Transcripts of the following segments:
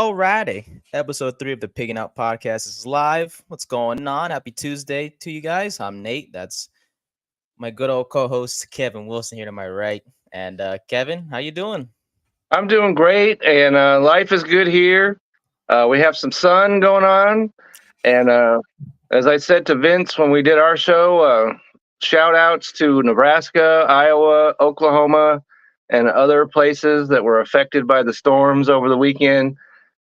Alrighty, episode 3 of the Piggin Out Podcast is live. What's going on? Happy Tuesday to you guys. I'm Nate. That's my good old co-host Kevin Wilson here to my right. And Kevin, how you doing? I'm doing great, and life is good here. We have some sun going on, and as I said to Vince when we did our show, shout outs to Nebraska, Iowa, Oklahoma, and other places that were affected by the storms over the weekend,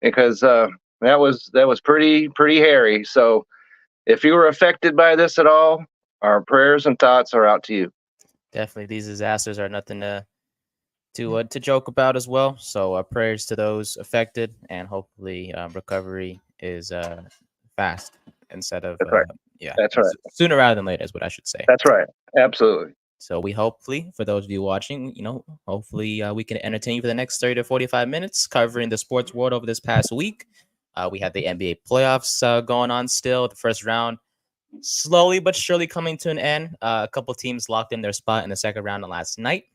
because that was pretty hairy. So if you were affected by this at all, our prayers and thoughts are out to you. Definitely, these disasters are nothing to joke about as well. So prayers to those affected, and hopefully recovery is fast instead of That's right. That's right. Sooner rather than later is what I should say. That's right. Absolutely. So we hopefully, for those of you watching, hopefully we can entertain you for the next 30 to 45 minutes covering the sports world over this past week. We had the NBA playoffs going on still. The first round slowly but surely coming to an end. A couple teams locked in their spot in the second round last night.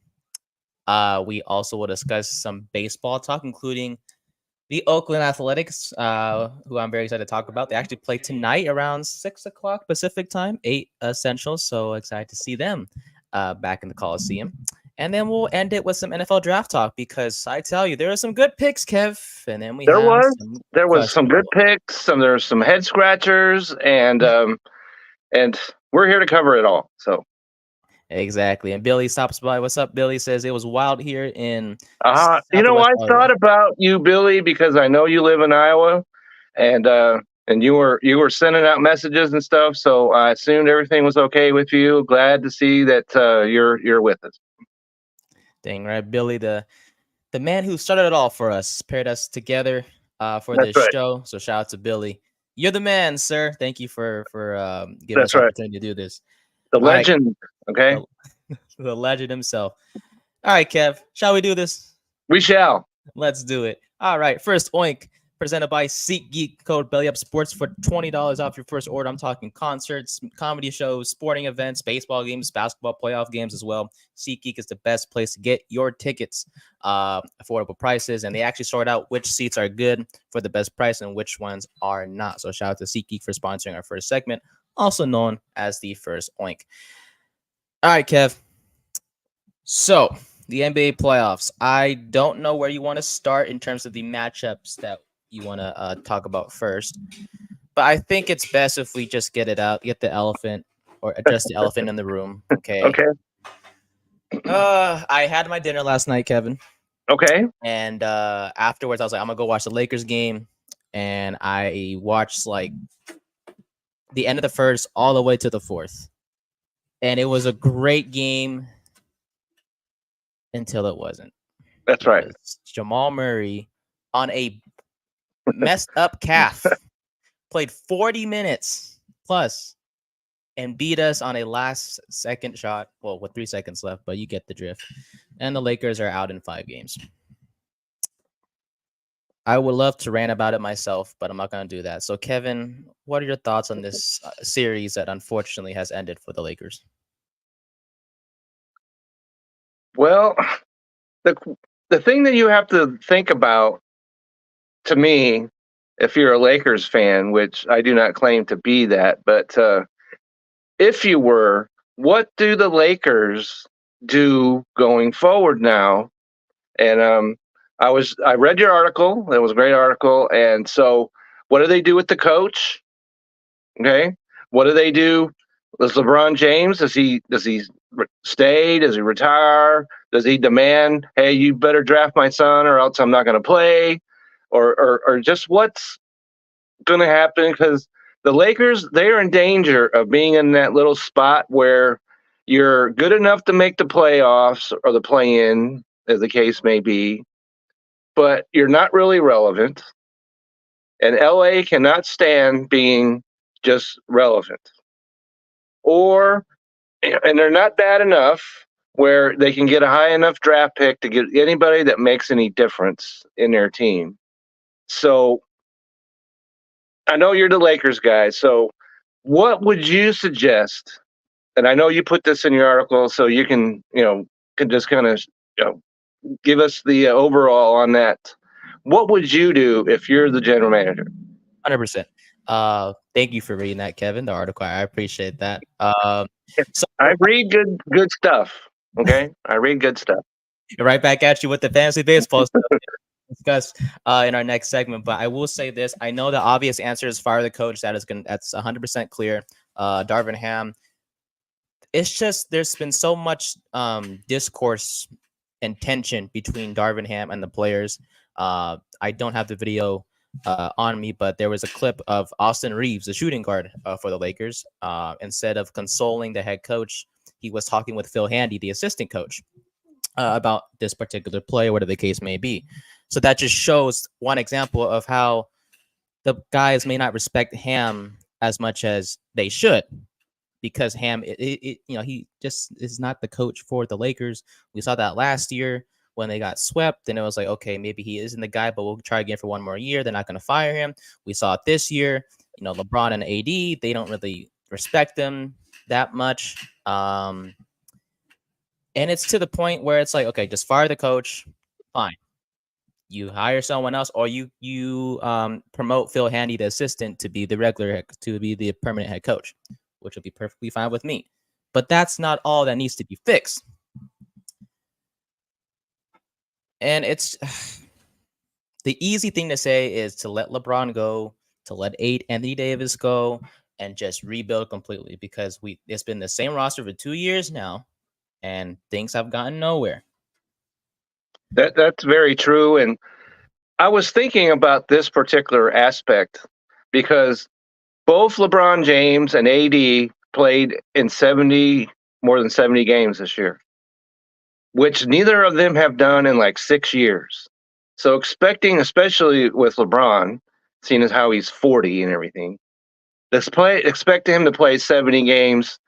We also will discuss some baseball talk, including the Oakland Athletics, who I'm very excited to talk about. They actually play tonight around 6 o'clock Pacific time, 8 Central. So excited to see them back in the Coliseum. And then we'll end it with some NFL draft talk, because I tell you, there are some good picks, Kev. And then there was some good picks. There's some head scratchers, and we're here to cover it all. So. Exactly. And Billy stops by. What's up, Billy? Says it was wild here in I thought about you, Billy, because I know you live in Iowa, and you were sending out messages and stuff, so I assumed everything was okay with you. Glad to see that you're with us. Dang right, Billy, the man who started it all for us, paired us together for this show. So shout out to Billy. You're the man, sir. Thank you for giving us the opportunity to do this. The legend, okay? The legend himself. All right, Kev, shall we do this? We shall. Let's do it. All right, first oink, presented by SeatGeek, code BellyUpSports for $20 off your first order. I'm talking concerts, comedy shows, sporting events, baseball games, basketball playoff games as well. SeatGeek is the best place to get your tickets, affordable prices, and they actually sort out which seats are good for the best price and which ones are not. So shout out to SeatGeek for sponsoring our first segment, also known as the first oink. All right, Kev. So the NBA playoffs. I don't know where you want to start in terms of the matchups that you want to talk about first, but I think it's best if we just get it out, get the elephant, or address the elephant in the room. Okay. Okay. I had my dinner last night, Kevin. Okay. And afterwards, I was like, I'm gonna go watch the Lakers game, and I watched like the end of the first all the way to the fourth, and it was a great game until it wasn't. That's right. Jamal Murray on a messed up calf played 40 minutes plus and beat us on a last second shot. Well, with 3 seconds left, but you get the drift. And the Lakers are out in 5 games. I would love to rant about it myself, but I'm not going to do that. So, Kevin, what are your thoughts on this series that unfortunately has ended for the Lakers? Well, the thing that you have to think about, to me, if you're a Lakers fan, which I do not claim to be that, but if you were, what do the Lakers do going forward now? And I read your article. It was a great article. And so what do they do with the coach? Okay. What do they do? Does LeBron James, does he stay? Does he retire? Does he demand, hey, you better draft my son or else I'm not going to play? Or just what's going to happen? Because the Lakers, they're in danger of being in that little spot where you're good enough to make the playoffs or the play-in, as the case may be, but you're not really relevant. And LA cannot stand being just relevant. And they're not bad enough where they can get a high enough draft pick to get anybody that makes any difference in their team. So I know you're the Lakers guy. So what would you suggest? And I know you put this in your article, so you can just kind of give us the overall on that. What would you do if you're the general manager? 100%. Thank you for reading that, Kevin, the article. I appreciate that. So I read good stuff. Okay, I read good stuff. right back at you with the fantasy baseball stuff discuss in our next segment. But I will say this: I know the obvious answer is fire the coach. That's 100% clear. Darvin Ham. It's just there's been so much discourse and tension between Darvin Ham and the players. I don't have the video on me, but there was a clip of Austin Reeves, the shooting guard for the Lakers. Instead of consoling the head coach, he was talking with Phil Handy, the assistant coach, about this particular play, whatever the case may be. So that just shows one example of how the guys may not respect Ham as much as they should, because Ham, he just is not the coach for the Lakers. We saw that last year when they got swept, and it was like, okay, maybe he isn't the guy, but we'll try again for one more year. They're not going to fire him. We saw it this year. LeBron and AD, they don't really respect him that much. And it's to the point where it's like, okay, just fire the coach. Fine. You hire someone else, or you promote Phil Handy, the assistant, to be the permanent head coach, which would be perfectly fine with me. But that's not all that needs to be fixed. And it's the easy thing to say is to let LeBron go, to let Anthony Davis go, and just rebuild completely, because it's been the same roster for 2 years now, and things have gotten nowhere. That's very true. And I was thinking about this particular aspect because both LeBron James and AD played in more than 70 games this year, which neither of them have done in like 6 years. So expecting, especially with LeBron, seeing as how he's 40 and everything, expecting him to play 70 games,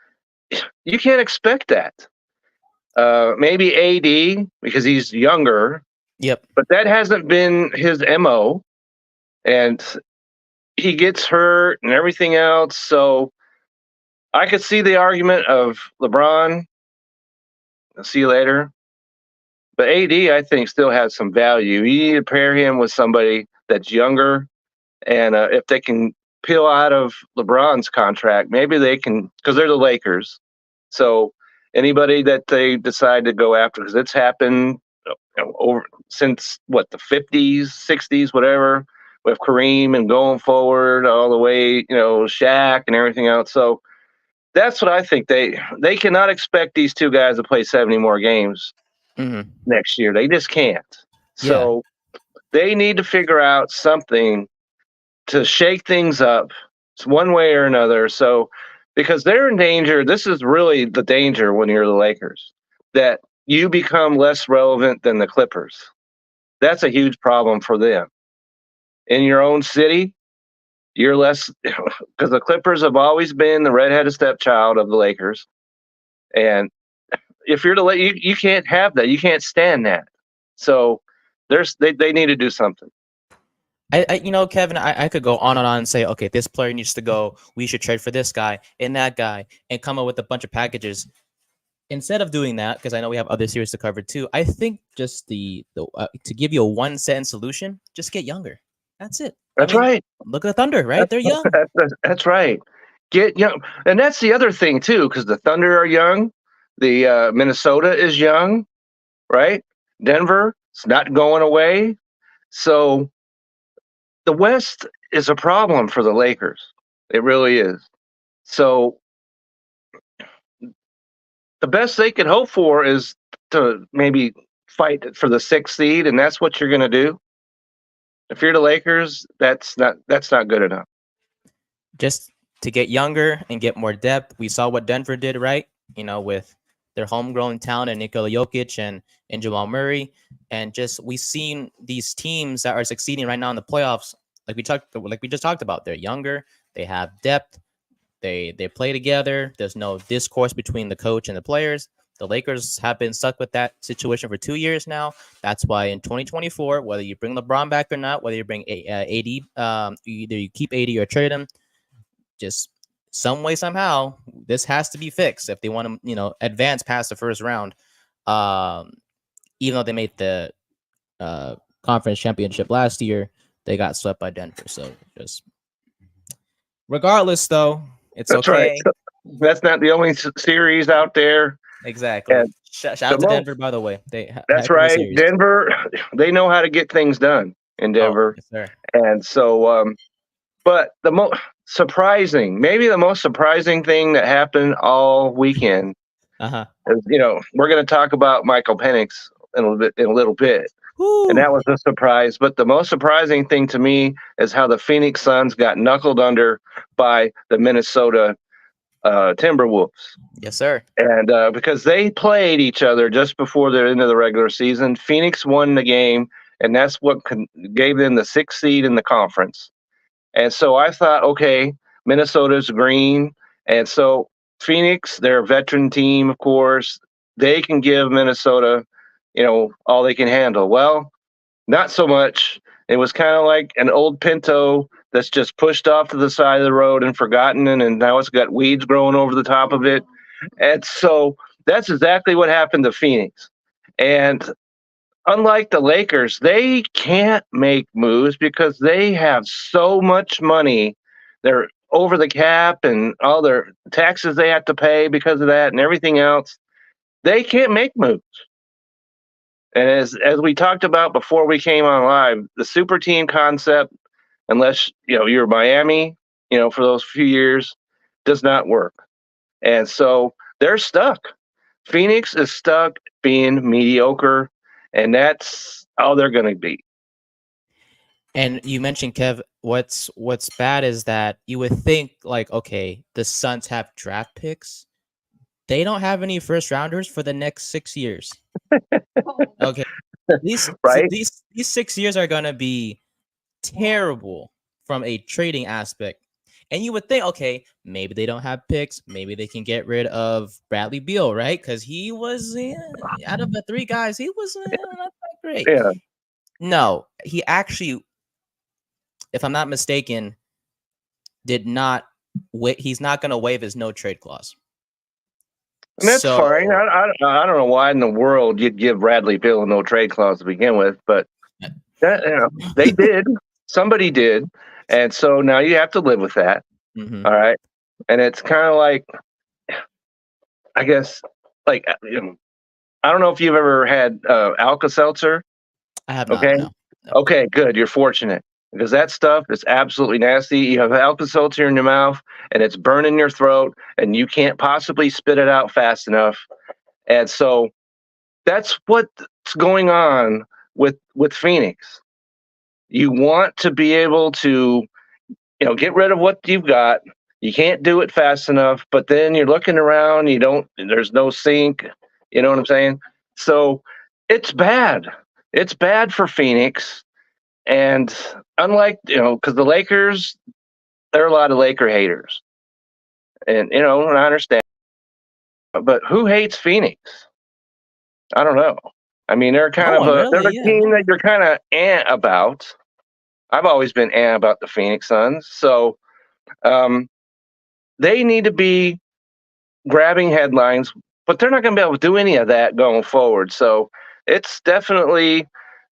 you can't expect that. Maybe AD because he's younger. Yep. But that hasn't been his MO, and he gets hurt and everything else. So I could see the argument of LeBron, I'll see you later. But AD, I think, still has some value. You need to pair him with somebody that's younger, and if they can peel out of LeBron's contract, maybe they can, because they're the Lakers. So anybody that they decide to go after, because it's happened over since the 50s, 60s, whatever, with Kareem and going forward all the way, Shaq and everything else. So that's what I think. They cannot expect these two guys to play 70 more games next year. They just can't. So they need to figure out something to shake things up. It's one way or another. So because they're in danger, this is really the danger when you're the Lakers, that you become less relevant than the Clippers. That's a huge problem for them. In your own city, you're less, because the Clippers have always been the redheaded stepchild of the Lakers. And if you're you can't have that. You can't stand that. So they need to do something. Kevin, I could go on and on and say, okay, this player needs to go. We should trade for this guy and that guy and come up with a bunch of packages. Instead of doing that, because I know we have other series to cover too, I think just to give you a 1-sentence solution, just get younger. That's it. That's right. Look at the Thunder, right? They're young. That's right. Get young. And that's the other thing too, because the Thunder are young. The Minnesota is young, right? Denver, it's not going away. So the West is a problem for the Lakers. It really is. So the best they could hope for is to maybe fight for the 6th seed, and that's what you're going to do. If you're the Lakers, that's not good enough. Just to get younger and get more depth. We saw what Denver did, right? With their homegrown talent and Nikola Jokic and Jamal Murray, and just we've seen these teams that are succeeding right now in the playoffs. Like we just talked about, they're younger, they have depth, they play together. There's no discourse between the coach and the players. The Lakers have been stuck with that situation for 2 years now. That's why in 2024, whether you bring LeBron back or not, whether you bring AD, either you keep AD or trade him, just some way, somehow, this has to be fixed if they want to, advance past the first round. Even though they made the conference championship last year. They got swept by Denver. So just regardless, though, it's That's right. okay. That's not the only series out there. Exactly. And Shout the out to most, Denver, by the way. They that's heck of a right. series. Denver, they know how to get things done in Oh, Denver. yes, sir. And so, but the most surprising, maybe the most surprising thing that happened all weekend Uh-huh. is, we're going to talk about Michael Penix in a little bit. And that Woo. was a surprise. But the most surprising thing to me is how the Phoenix Suns got knuckled under by the Minnesota Timberwolves. Yes, sir. And because they played each other just before the end of the regular season, Phoenix won the game, and that's what gave them the 6th seed in the conference. And so I thought, okay, Minnesota's green. And so Phoenix, their veteran team, of course, they can give Minnesota, all they can handle. Well, not so much. It was kind of like an old Pinto that's just pushed off to the side of the road and forgotten, and now it's got weeds growing over the top of it. And so that's exactly what happened to Phoenix. And unlike the Lakers, they can't make moves because they have so much money. They're over the cap and all their taxes they have to pay because of that and everything else. They can't make moves. And as we talked about before we came on live, the super team concept, unless you're Miami, for those few years, does not work. And so they're stuck. Phoenix is stuck being mediocre, and that's how they're going to be. And you mentioned, Kev, what's bad is that you would think like, okay, the Suns have draft picks. They don't have any first rounders for the next 6 years. Okay. These Right? these 6 years are gonna be terrible from a trading aspect. And you would think, okay, maybe they don't have picks. Maybe they can get rid of Bradley Beal, right? Because he was out of the 3 guys, he was not that great. Yeah. No, he actually, if I'm not mistaken, did not. He's not going to waive his no trade clause. And that's fine. I don't know why in the world you'd give Bradley Beal a no trade clause to begin with, but they did. Somebody did. And so now you have to live with that. Mm-hmm. All right. And it's kind of like, I guess, like, I don't know if you've ever had Alka-Seltzer. I have not. Okay. No. Okay, good. You're fortunate because that stuff is absolutely nasty. You have Alka-Seltzer in your mouth and it's burning your throat and you can't possibly spit it out fast enough. And so that's what's going on with Phoenix. You want to be able to, get rid of what you've got. You can't do it fast enough, but then you're looking around, there's no sink. You know what I'm saying? So it's bad. It's bad for Phoenix. And unlike, because the Lakers, there are a lot of Laker haters. And, and I understand. But who hates Phoenix? I don't know. I mean, they're kind No of one really, they're the yeah, team no. that you're kind of about. I've always been about the Phoenix Suns. So they need to be grabbing headlines, but they're not going to be able to do any of that going forward. So it's definitely,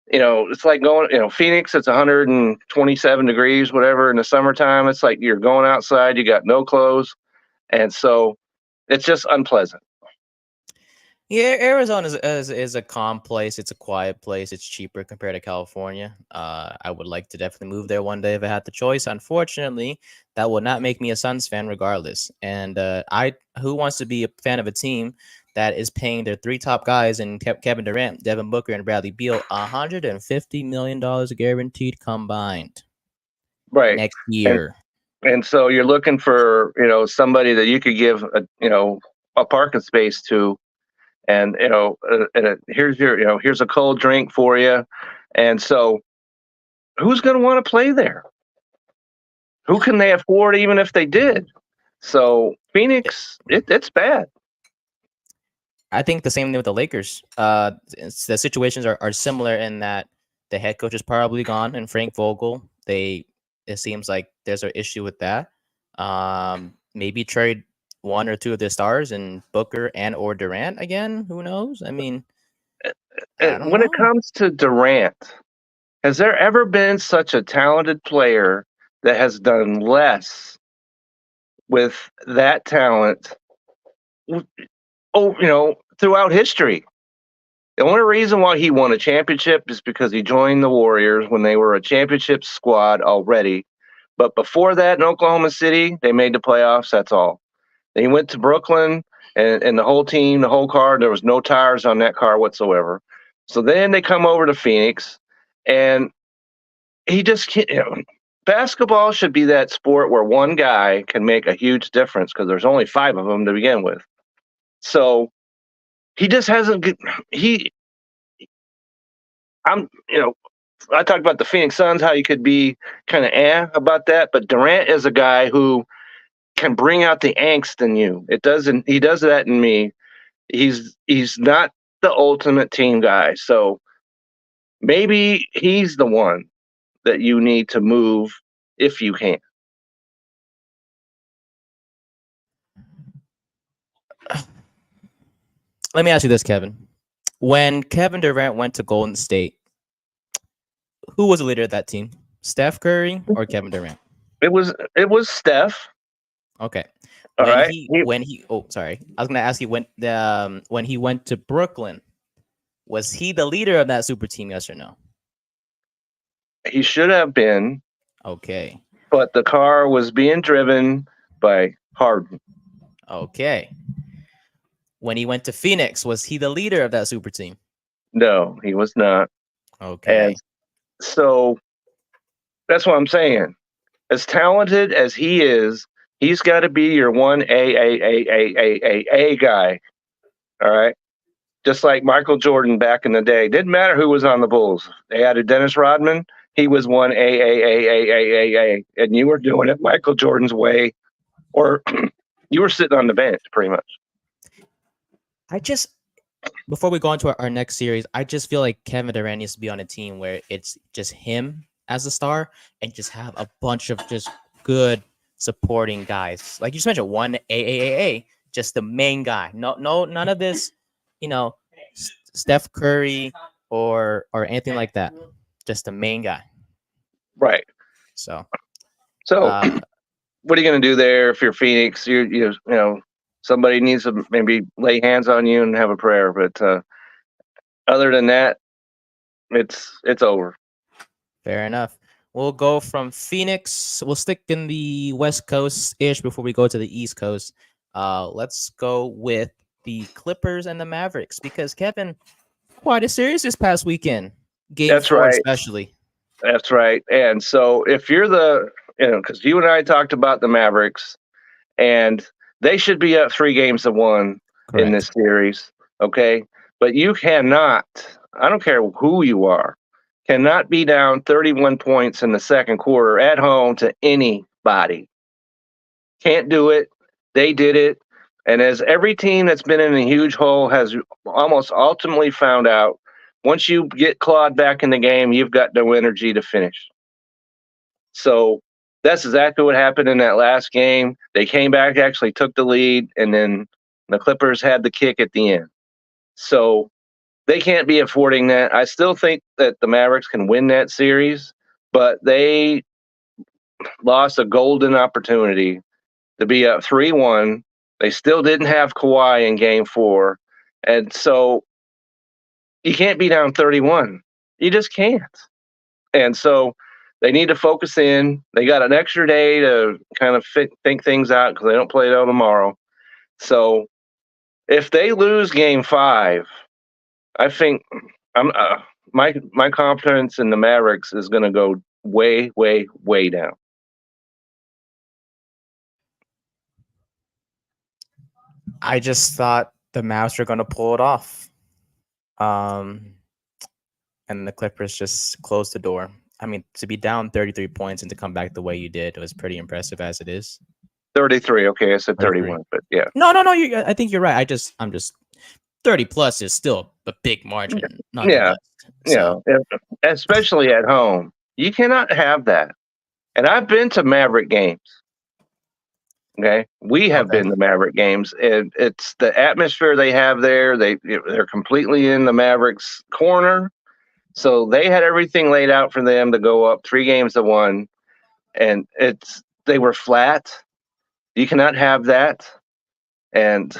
it's like going, Phoenix, it's 127 degrees, whatever, in the summertime. It's like you're going outside, you got no clothes. And so it's just unpleasant. Yeah, Arizona is a calm place. It's a quiet place. It's cheaper compared to California. I would like to definitely move there one day if I had the choice. Unfortunately, that would not make me a Suns fan regardless. And who wants to be a fan of a team that is paying their 3 top guys and Kevin Durant, Devin Booker, and Bradley Beal $150 million guaranteed combined Right. next year. And so you're looking for, somebody that you could give a parking space to. And here's here's a cold drink for you. And so who's going to want to play there? Who can they afford even if they did? So Phoenix, it's bad. I think the same thing with the Lakers. The situations are similar in that the head coach is probably gone, and Frank Vogel. It seems like there's an issue with that. Maybe trade 1 or 2 of their stars and Booker and or Durant again. Who knows? I mean, I don't When know. it comes to Durant, Has there ever been such a talented player that has done less with that talent? Throughout history. The only reason why he won a championship is because he joined the Warriors when they were a championship squad already. But before that, in Oklahoma City, they made the playoffs. That's all. He went to Brooklyn, and the whole team, the whole car, there was no tires on that car whatsoever. So then they come over to Phoenix, and he just can't. Basketball should be that sport where one guy can make a huge difference because there's only 5 of them to begin with. So he just hasn't. I talked about the Phoenix Suns, how you could be kind of about that, but Durant is a guy who can bring out the angst in you. He does that in me. He's not the ultimate team guy. So maybe he's the one that you need to move if you can. Let me ask you this, Kevin. When Kevin Durant went to Golden State, who was the leader of that team? Steph Curry or Kevin Durant? It was Steph. Okay. All right. Sorry. I was gonna ask you when he went to Brooklyn, was he the leader of that super team? Yes or no? He should have been. Okay. But the car was being driven by Harden. Okay. When he went to Phoenix, was he the leader of that super team? No, he was not. Okay. And so that's what I'm saying. As talented as he is, he's got to be your one A guy. All right. Just like Michael Jordan back in the day. Didn't matter who was on the Bulls. They added Dennis Rodman. He was one A. And you were doing it Michael Jordan's way, or you were sitting on the bench pretty much. Before we go on to our next series, I just feel like Kevin Durant needs to be on a team where it's just him as a star and just have a bunch of just good supporting guys. Like you just mentioned, one A, just the main guy. No, none of this, Steph Curry or anything like that. Just the main guy. Right. So what are you going to do there if you're Phoenix? Somebody needs to maybe lay hands on you and have a prayer. But other than that, it's over. Fair enough. We'll go from Phoenix. We'll stick in the West Coast-ish before we go to the East Coast. Let's go with the Clippers and the Mavericks because, Kevin, quite a series this past weekend. Game 4 especially. That's right. And so if you're because you and I talked about the Mavericks, and they should be up 3 games-1 in this series, okay? But you cannot, I don't care who you are, cannot be down 31 points in the second quarter at home to anybody. Can't do it. They did it. And as every team that's been in a huge hole has almost ultimately found out, once you get clawed back in the game, you've got no energy to finish. So that's exactly what happened in that last game. They came back, actually took the lead, and then the Clippers had the kick at the end. So they can't be affording that. I still think that the Mavericks can win that series, but they lost a golden opportunity to be up 3-1. They still didn't have Kawhi in game 4. And so you can't be down 31. You just can't. And so they need to focus in. They got an extra day to kind of think things out because they don't play till tomorrow. So if they lose game 5, I think my confidence in the Mavericks is going to go way, way, way down. I just thought the Mavs were going to pull it off. And the Clippers just closed the door. I mean, to be down 33 points and to come back the way you did was pretty impressive as it is. 33. Okay, I said 31, but yeah. No. I think you're right. I'm just 30 plus is still a big margin. Yeah. Especially at home. You cannot have that. And I've been to Maverick games. Okay, we have been to Maverick games, and it's the atmosphere they have there. They're completely in the Mavericks' corner. So they had everything laid out for them to go up 3-1, and they were flat. You cannot have that. And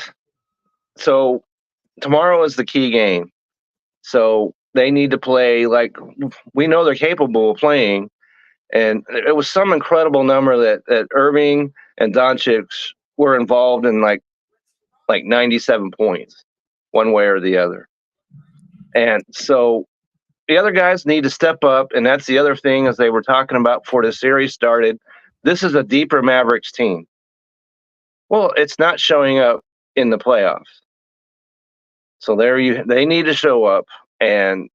so tomorrow is the key game. So they need to play like we know they're capable of playing. And it was some incredible number that Irving and Doncic were involved in like 97 points, one way or the other. And so the other guys need to step up, and that's the other thing as they were talking about before the series started. This is a deeper Mavericks team. Well, it's not showing up in the playoffs. So they need to show up and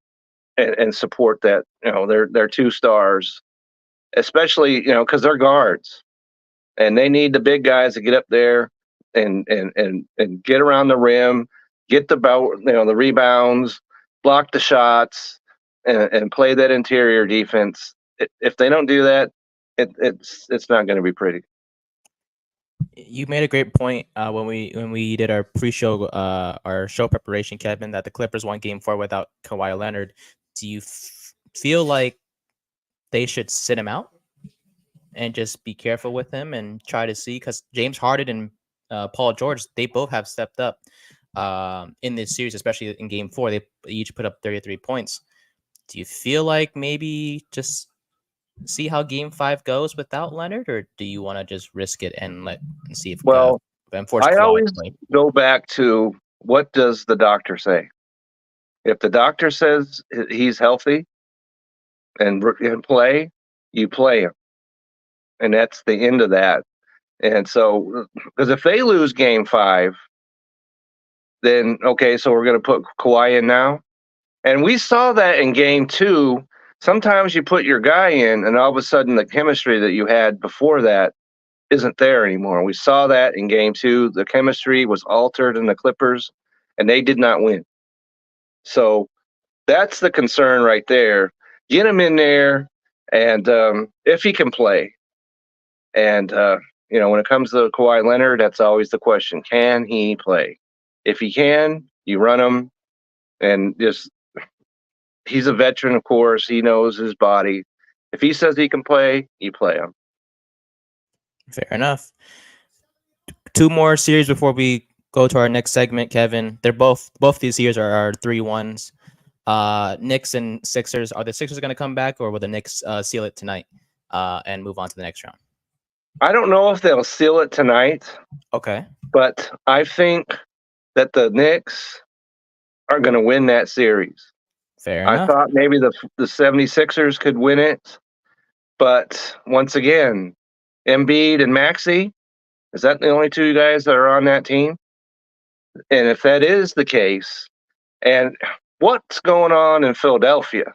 support that, their two stars, especially, because they're guards. And they need the big guys to get up there and get around the rim, get the rebounds, block the shots, and play that interior defense. If they don't do that, it's not going to be pretty. You made a great point when we did our pre-show, our show preparation, Kevin, that the Clippers won Game 4 without Kawhi Leonard. Do you feel like they should sit him out and just be careful with him and try to see? Because James Harden and Paul George, they both have stepped up in this series, especially in Game 4. They each put up 33 points. Do you feel like maybe just see how Game 5 goes without Leonard, or do you want to just risk it and see if I always go back to what does the doctor say? If the doctor says he's healthy and play, you play him, and that's the end of that. And so, because if they lose Game 5, then okay, so we're going to put Kawhi in now, and we saw that in Game 2. Sometimes you put your guy in, and all of a sudden the chemistry that you had before that isn't there anymore. We saw that in Game 2. The chemistry was altered in the Clippers, and they did not win. So that's the concern right there. Get him in there, and if he can play. And, when it comes to Kawhi Leonard, that's always the question. Can he play? If he can, you run him, and just he's a veteran, of course. He knows his body. If he says he can play, you play him. Fair enough. Two more series before we go to our next segment, Kevin. They're both these series are 3-1s. Knicks and Sixers. Are the Sixers going to come back, or will the Knicks seal it tonight and move on to the next round? I don't know if they'll seal it tonight. Okay. But I think that the Knicks are going to win that series. Fair enough. I thought maybe the 76ers could win it. But once again, Embiid and Maxey, is that the only two guys that are on that team? And if that is the case, and what's going on in Philadelphia,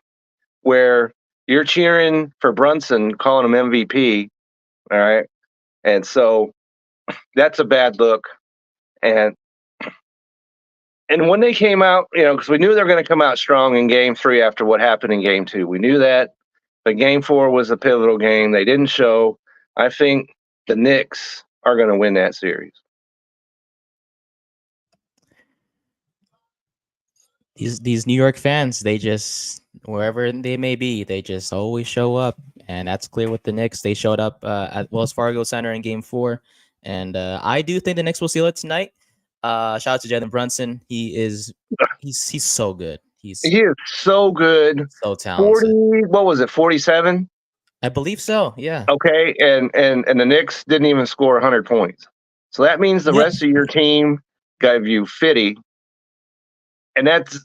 where you're cheering for Brunson, calling him MVP, all right? And so that's a bad look. And when they came out, because we knew they were going to come out strong in Game 3 after what happened in Game 2. We knew that. But Game 4 was a pivotal game. They didn't show. I think the Knicks are going to win that series. These New York fans, they just, wherever they may be, they just always show up. And that's clear with the Knicks. They showed up at Wells Fargo Center in Game 4. And I do think the Knicks will seal it tonight. Shout out to Jalen Brunson. He's so good. He is so good. So talented. 40, what was it, 47? I believe so, yeah. Okay, and the Knicks didn't even score 100 points. So that means the rest of your team gave you 50. And that's,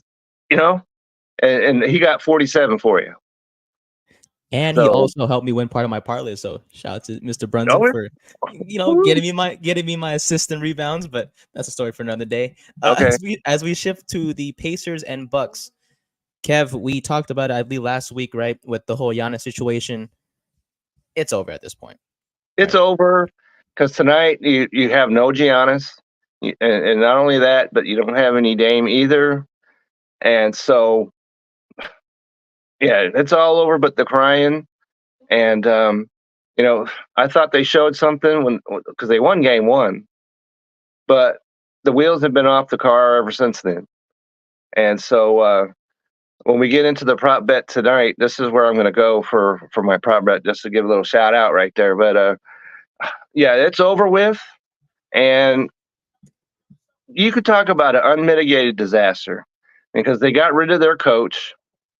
and he got 47 for you. And he also helped me win part of my parlay. So shout out to Mr. Brunson for, getting me my assist and rebounds. But that's a story for another day. Okay. As we shift to the Pacers and Bucks, Kev, we talked about it, I believe, last week, right, with the whole Giannis situation. It's over at this point. It's over because tonight you have no Giannis, and not only that, but you don't have any Dame either. And so, yeah, it's all over but the crying. And, I thought they showed something because they won Game 1. But the wheels have been off the car ever since then. And so when we get into the prop bet tonight, this is where I'm going to go for my prop bet, just to give a little shout out right there. But yeah, it's over with, and you could talk about an unmitigated disaster because they got rid of their coach,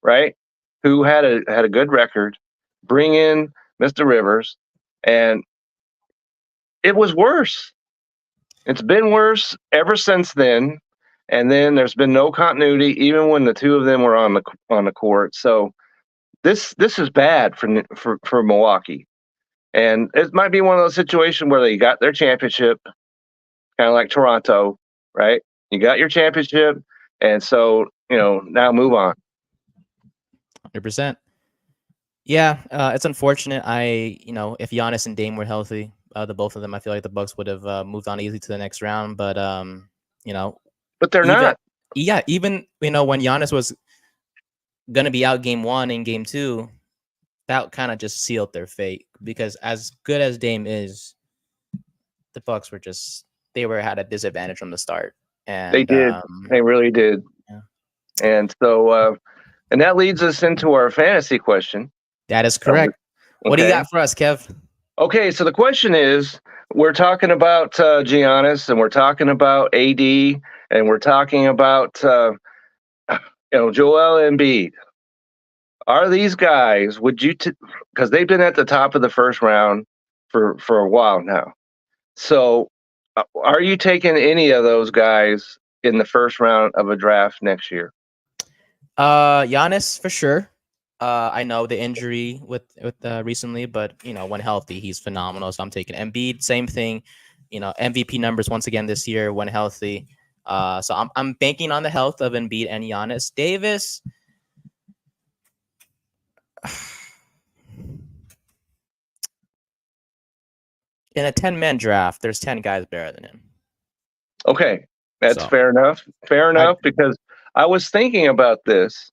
right? Who had a good record, bring in Mr. Rivers, and it was worse. It's been worse ever since then. And then there's been no continuity, even when the two of them were on the court. So this is bad for Milwaukee, and it might be one of those situations where they got their championship, kind of like Toronto, right? You got your championship, and so now move on. 100%. Yeah, it's unfortunate. If Giannis and Dame were healthy, the both of them, I feel like the Bucks would have moved on easily to the next round. But But they're not. Yeah, even when Giannis was gonna be out game 1 and game 2, that kind of just sealed their fate, because as good as Dame is, the Bucks were had a disadvantage from the start. And they did. They really did. Yeah. And so and that leads us into our fantasy question. That is correct. Okay. What do you got for us, Kev? Okay, so the question is, we're talking about Giannis, and we're talking about AD, and we're talking about Joel Embiid. Are these guys, would you, because they've been at the top of the first round for a while now. So are you taking any of those guys in the first round of a draft next year? Giannis for sure. I know the injury with recently, but when healthy, he's phenomenal. So I'm taking Embiid. Same thing. MVP numbers once again this year when healthy. So I'm banking on the health of Embiid and Giannis. Davis. In a 10-man draft, there's 10 guys better than him. Okay, that's fair enough. Fair enough, because I was thinking about this.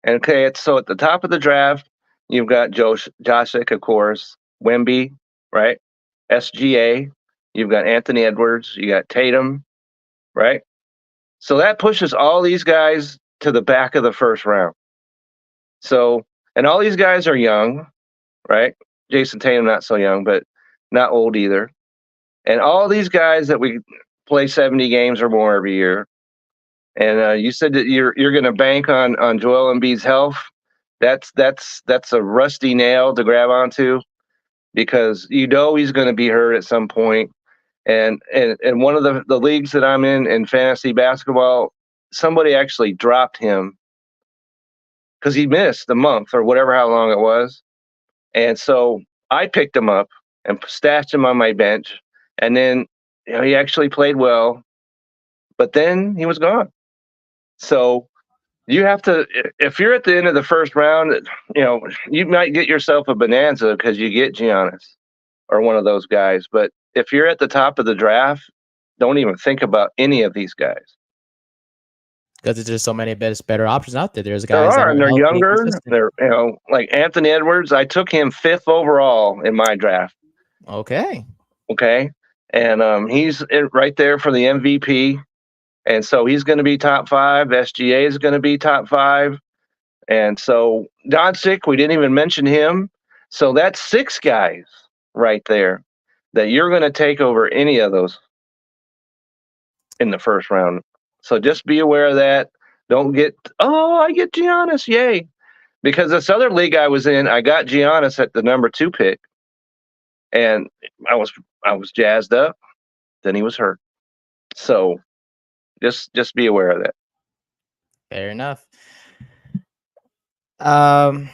And okay, so at the top of the draft, you've got Josic, of course, Wemby, right? SGA. You've got Anthony Edwards. You got Tatum, right? So that pushes all these guys to the back of the first round. So, and all these guys are young, right? Jason Tatum, not so young, but not old either. And all these guys that we play 70 games or more every year. And you said that you're going to bank on Joel Embiid's health. That's a rusty nail to grab onto, because he's going to be hurt at some point. And one of the leagues that I'm in fantasy basketball, somebody actually dropped him because he missed a month or whatever, how long it was. And so I picked him up and stashed him on my bench. And then he actually played well, but then he was gone. So you have to, if you're at the end of the first round, you might get yourself a bonanza because you get Giannis or one of those guys. But if you're at the top of the draft, don't even think about any of these guys. Because there's just so many better options out there. There's guys and they're younger. They're like Anthony Edwards. I took him 5th overall in my draft. Okay. And he's right there for the MVP. And so he's going to be top 5. SGA is going to be top 5. And so Doncic, we didn't even mention him. So that's 6 guys right there that you're going to take over any of those in the first round. So just be aware of that. Don't get, I get Giannis, yay. Because this other league I was in, I got Giannis at the number 2 pick. And I was jazzed up. Then he was hurt. So just be aware of that. Fair enough. I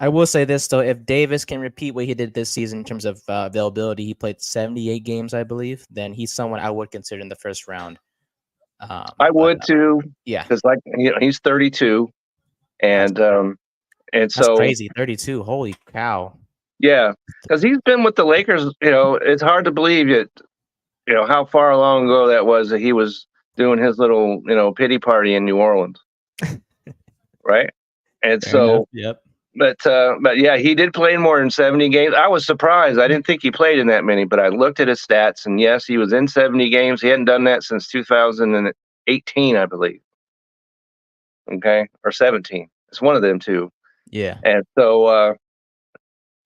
will say this though: if Davis can repeat what he did this season in terms of availability, he played 78 games, I believe. Then he's someone I would consider in the first round. I would too. Yeah, because he's 32, and that's so crazy. 32. Holy cow. Yeah, because he's been with the Lakers. It's hard to believe it. How far long ago that was that he was doing his little, pity party in New Orleans, right? And Fair so, enough. Yep. But yeah, he did play in more than 70 games. I was surprised. I didn't think he played in that many, but I looked at his stats, and yes, he was in 70 games. He hadn't done that since 2018, I believe. okay, or 17. It's one of them two. Yeah. And so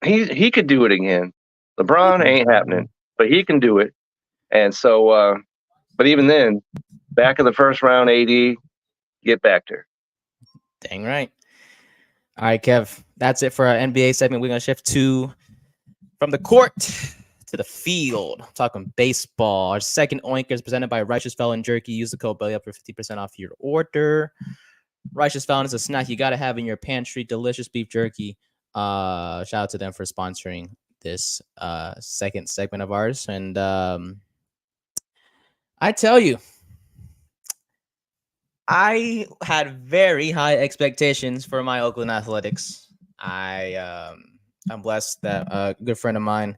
he could do it again. LeBron ain't happening, but he can do it. And so, but even then, back in the first round, AD, get back there. Dang right. All right, Kev. That's it for our NBA segment. We're gonna shift from the court to the field. Talking baseball. Our second oink is presented by Righteous Felon Jerky. Use the code BELLYUP for 50% off your order. Righteous Felon is a snack you gotta have in your pantry. Delicious beef jerky. Shout out to them for sponsoring this second segment of ours. And I tell you, I had very high expectations for my Oakland Athletics. I'm blessed that a good friend of mine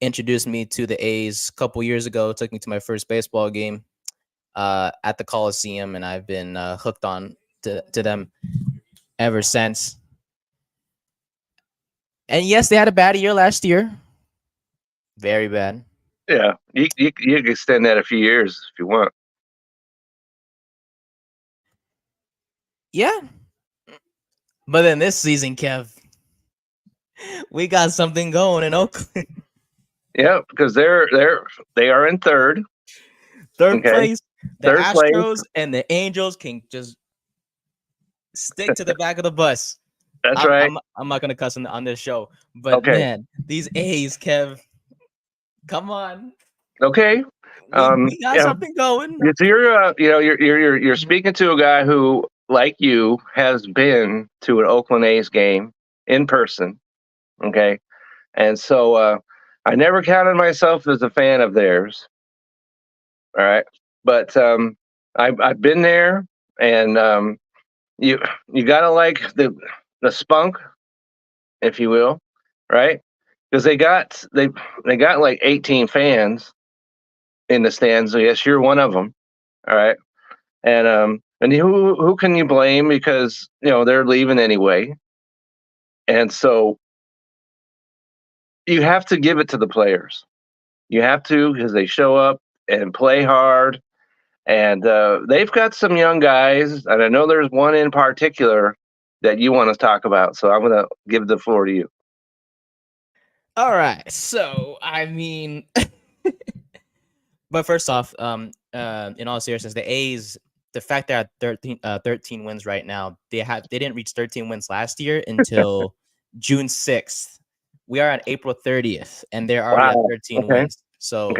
introduced me to the A's a couple years ago. Took me to my first baseball game at the Coliseum, and I've been hooked on to them ever since. And yes, they had a bad year last year, very bad. Yeah, you can extend that a few years if you want. Yeah, but then this season, Kev, we got something going in Oakland. Yeah, because they are in third. Third Okay. place. The Third place. Astros and the Angels can just stick to the back of the bus. That's right. I'm not gonna cuss on this show, but Okay. man, these A's, Kev, come on. Okay. We got something going. So you're speaking to a guy who, like you, has been to an Oakland A's game in person. Okay, and so I never counted myself as a fan of theirs. All right, but I've been there, and you gotta like the spunk, if you will, right? Because they got like 18 fans in the stands. So yes, you're one of them. All right, and who can you blame, because they're leaving anyway, and so you have to give it to the players. You have to, because they show up and play hard, and they've got some young guys, and I know there's one in particular that you want to talk about. So I'm going to give the floor to you. All right. So, I mean, but first off, in all seriousness, the A's, the fact that 13 wins right now, they didn't reach 13 wins last year until June 6th. We are on April 30th, and they're already at 13 wins. So,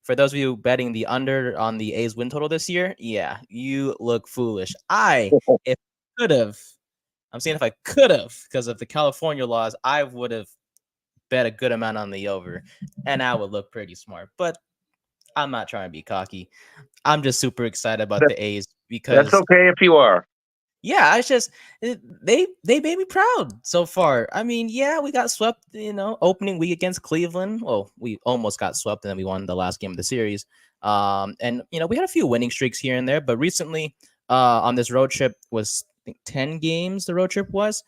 for those of you betting the under on the A's win total this year, yeah, you look foolish. I'm saying if I could have, because of the California laws, I would have bet a good amount on the over, and I would look pretty smart. But I'm not trying to be cocky. I'm just super excited about the A's because that's okay if you are. Yeah, it's just they made me proud so far. I mean, yeah, we got swept, opening week against Cleveland. Well, we almost got swept, and then we won the last game of the series. And we had a few winning streaks here and there, but recently, on this road trip was I think 10 games. The road trip was.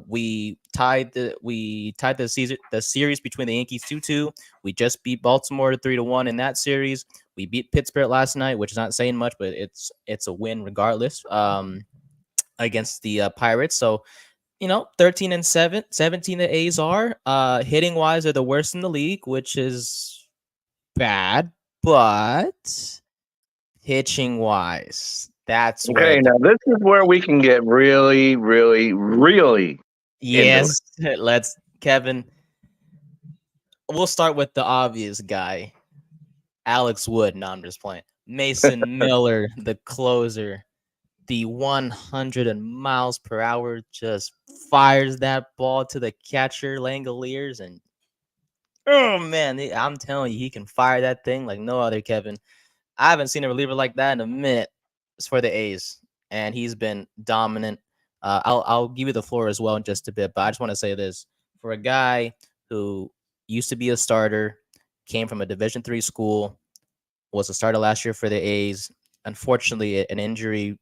We tied the series between the Yankees 2-2. We just beat Baltimore 3-1 in that series. We beat Pittsburgh last night, which is not saying much, but it's a win regardless. Against the Pirates. So, 13-7, 17 the A's are. Hitting wise, they're the worst in the league, which is bad, but pitching wise, that's okay. Now this is where we can get really, really, really. Yes, let's, Kevin. We'll start with the obvious guy, Alex Wood. No, I'm just playing. Mason Miller, the closer. The 100 miles per hour just fires that ball to the catcher Langoliers, and oh man, I'm telling you, he can fire that thing like no other. Kevin, I haven't seen a reliever like that in a minute. It's for the A's, and he's been dominant. I'll give you the floor as well in just a bit, but I just want to say this: for a guy who used to be a starter, came from a Division III school, was a starter last year for the A's. Unfortunately, an injury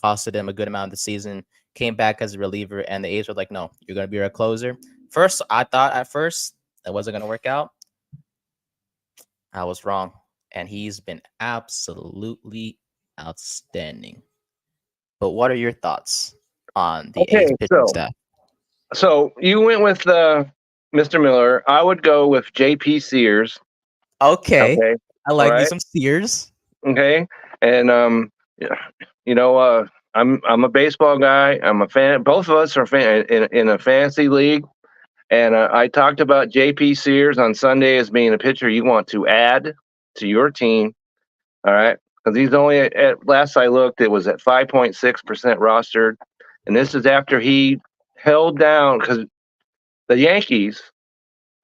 costed him a good amount of the season, came back as a reliever, and the A's were like, no, you're going to be our closer. First, I thought at first that wasn't going to work out. I was wrong, and he's been absolutely outstanding. But what are your thoughts on the Okay, A's pitching staff? so you went with Mr. Miller. I would go with J.P. Sears. Okay, Okay, I all like me right. some Sears. Okay, and yeah, I'm a baseball guy. I'm a fan. Both of us are fan in a fantasy league, and I talked about J.P. Sears on Sunday as being a pitcher you want to add to your team. All right, because he's only at last I looked, it was at 5.6% rostered, and this is after he held down because the Yankees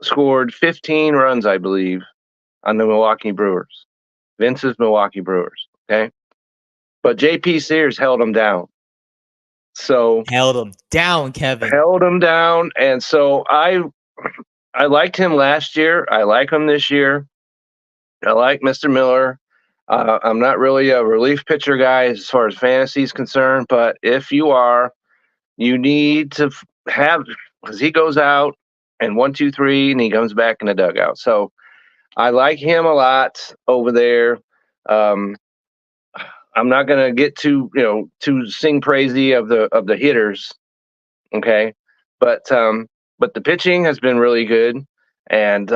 scored 15 runs, I believe, on the Milwaukee Brewers, Vince's Milwaukee Brewers. Okay, but J.P. Sears held them down. So Held him down, Kevin. held him down, and so I liked him last year. I like him this year. I like Mr. Miller. I'm not really a relief pitcher guy as far as fantasy is concerned, but if you are, you need to have because he goes out and 1, 2, 3, and he comes back in the dugout. So I like him a lot over there. Um, I'm not gonna get too sing praisey of the hitters, okay, but the pitching has been really good, and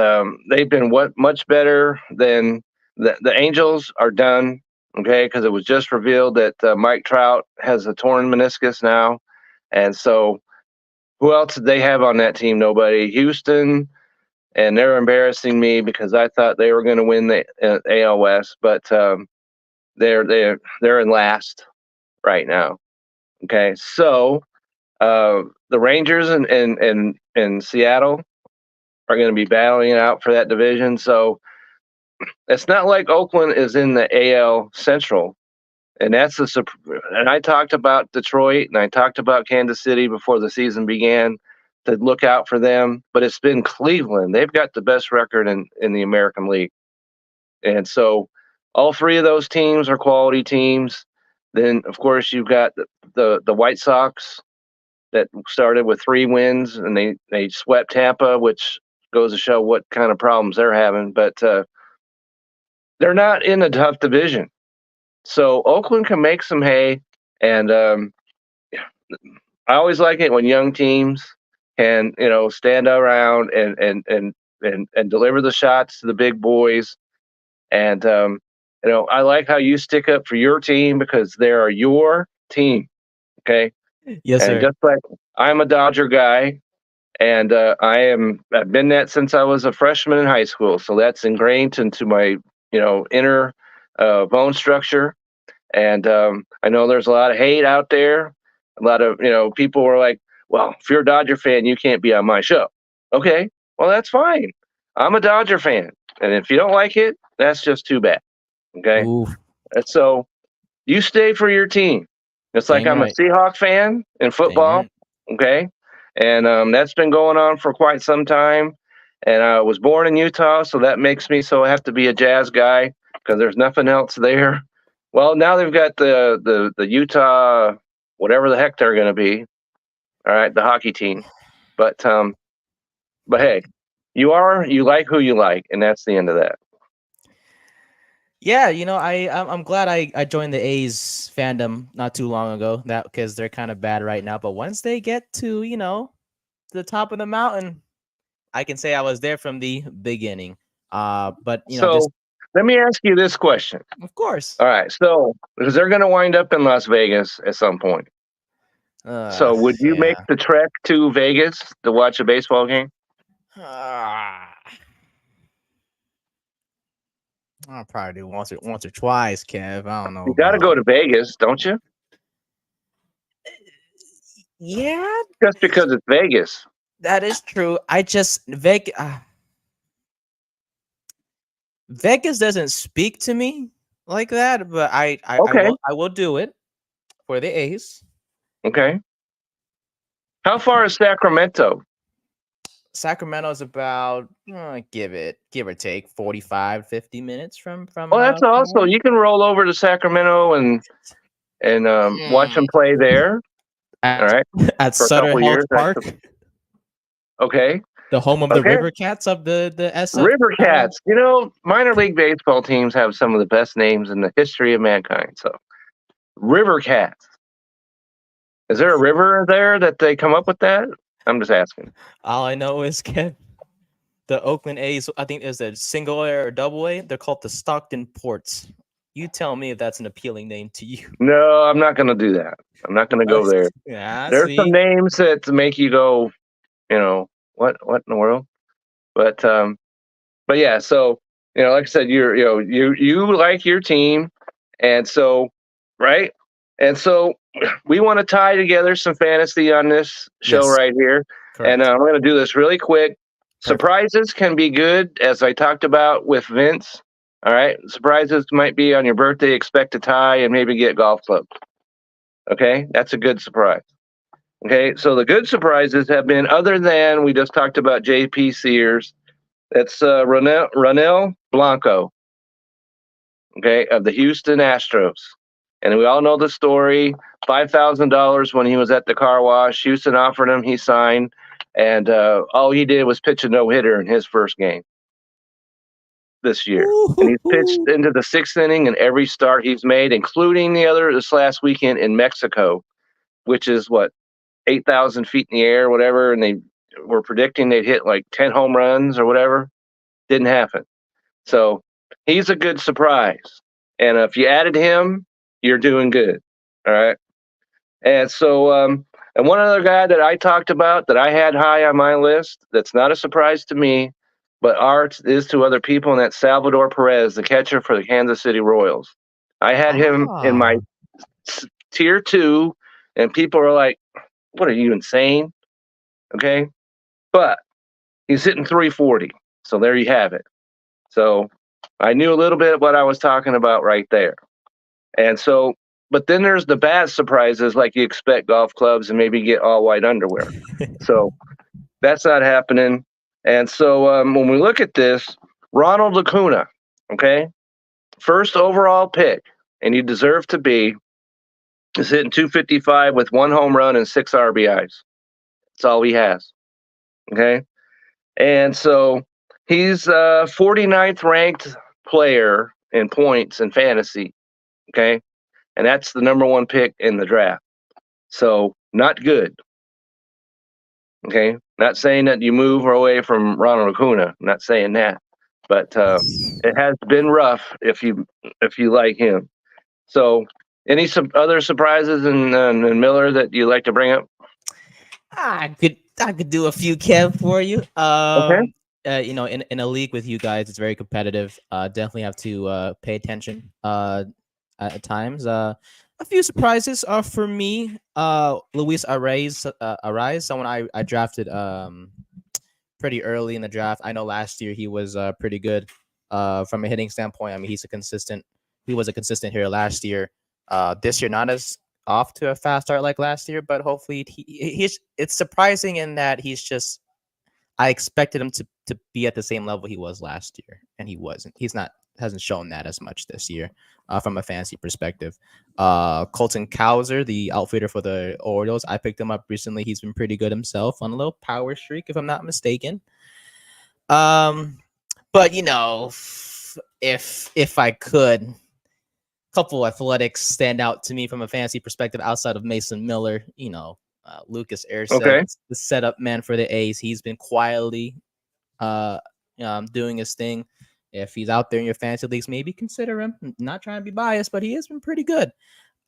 they've been much better than the Angels are done, okay, because it was just revealed that Mike Trout has a torn meniscus now, and so who else did they have on that team? Nobody. Houston, and they're embarrassing me because I thought they were going to win the AL West, but they're in last right now. Okay, so the Rangers and Seattle are going to be battling it out for that division. So it's not like Oakland is in the AL Central, and and I talked about Detroit and I talked about Kansas City before the season began to look out for them, but it's been Cleveland. They've got the best record in the American League, and so all three of those teams are quality teams. Then of course you've got the White Sox that started with 3 wins, and they swept Tampa, which goes to show what kind of problems they're having. But they're not in a tough division, so Oakland can make some hay. And I always like it when young teams can stand around and deliver the shots to the big boys. And I like how you stick up for your team because they are your team. Okay. Yes, And sir. just like I'm a Dodger guy, and I've been that since I was a freshman in high school, so that's ingrained into my inner bone structure. And I know there's a lot of hate out there. A lot of people were like, "Well, if you're a Dodger fan, you can't be on my show." Okay, well that's fine. I'm a Dodger fan, and if you don't like it, that's just too bad. Okay, Ooh, and so you stay for your team. It's like damn I'm a right. Seahawk fan in Damn football. right. Okay, and that's been going on for quite some time. And I was born in Utah, so that makes me so I have to be a Jazz guy because there's nothing else there. Well, now they've got the Utah, whatever the heck they're going to be. All right, the hockey team. But hey, you like who you like, and that's the end of that. Yeah, I'm glad I joined the A's fandom not too long ago. That because they're kind of bad right now. But once they get to the top of the mountain, I can say I was there from the beginning. But this So let me ask you this question. of course. All right, so because they're going to wind up in Las Vegas at some point. So would you make Yeah. the trek to Vegas to watch a baseball game? I'll probably do once or twice, Kev. I don't know You got to about go to Vegas, don't you? yeah, Just because it's Vegas. that is true. I just Vegas doesn't speak to me like that, but Okay, I will do it for the A's. okay. How far is Sacramento? Sacramento's about give or take 45 50 minutes from Well, that's from also here. you can roll over to Sacramento and watch Mm, them play there. All at, right, at for a Sutter couple of Health years. Park, Okay, the home of the okay. River Cats of the SF. River Cats. Minor league baseball teams have some of the best names in the history of mankind. So, River Cats. Is there a river there that they come up with that? I'm just asking. All I know is the Oakland A's, I think is a single A or double A. They're called the Stockton Ports. You tell me if that's an appealing name to you. No, I'm not going to do that. I'm not going to go there. Yeah, There's some see. names that make you go, what in the world? But yeah, so like I said, you like your team, and so right, and so we want to tie together some fantasy on this show Yes, right here, and correct. I'm going to do this really quick. Perfect. Surprises can be good, as I talked about with Vince. All right, surprises might be on your birthday. Expect a tie and maybe get golf clubs. Okay, that's a good surprise. Okay, so the good surprises have been other than we just talked about J.P. Sears. That's Ronel Blanco, okay, of the Houston Astros. And we all know the story. $5,000 when he was at the car wash. Houston offered him, he signed, and all he did was pitch a no-hitter in his first game this year. And he's pitched Ooh. into the sixth inning in every start he's made, including this last weekend in Mexico, which is 8,000 feet in the air, whatever. And they were predicting they'd hit like 10 home runs or whatever. Didn't happen. So he's a good surprise. And if you added him, you're doing good. All right. And so, and one other guy that I talked about that I had high on my list, that's not a surprise to me, but art is to other people, and that's Salvador Perez, the catcher for the Kansas City Royals. I had him in my Ah. tier 2, and people are like, what are you, insane? Okay. But he's hitting 340. So there you have it. So I knew a little bit of what I was talking about right there. And so, but then there's the bad surprises, like you expect golf clubs and maybe get all white underwear. So that's not happening. And so when we look at this, Ronald Acuna, okay, first overall pick, and you deserve to be, is hitting 255 with 1 home run and 6 RBIs. That's all he has. Okay. And so he's 49th ranked player in points in fantasy. Okay. And that's the number 1 pick in the draft. So not good. Okay. Not saying that you move away from Ronald Acuna. I'm not saying that. But it has been rough if you like him. So any other surprises in Miller that you like to bring up? I could do a few Kev for you. Okay. In a league with you guys, it's very competitive. Definitely have to pay attention. At times. A few surprises are for me. Luis Arraez, someone I drafted pretty early in the draft. I know last year he was pretty good from a hitting standpoint. I mean, he was a consistent hitter last year. This year, not as off to a fast start like last year, but hopefully it's surprising in that I expected him to be at the same level he was last year, and he wasn't. Hasn't shown that as much this year from a fantasy perspective. Colton Cowser, the outfielder for the Orioles, I picked him up recently. He's been pretty good himself on a little power streak, if I'm not mistaken. But if I could, a couple athletics stand out to me from a fantasy perspective outside of Mason Miller. Lucas Erceg, Okay. the setup man for the A's. He's been quietly doing his thing. If he's out there in your fantasy leagues, maybe consider him. Not trying to be biased, but he has been pretty good.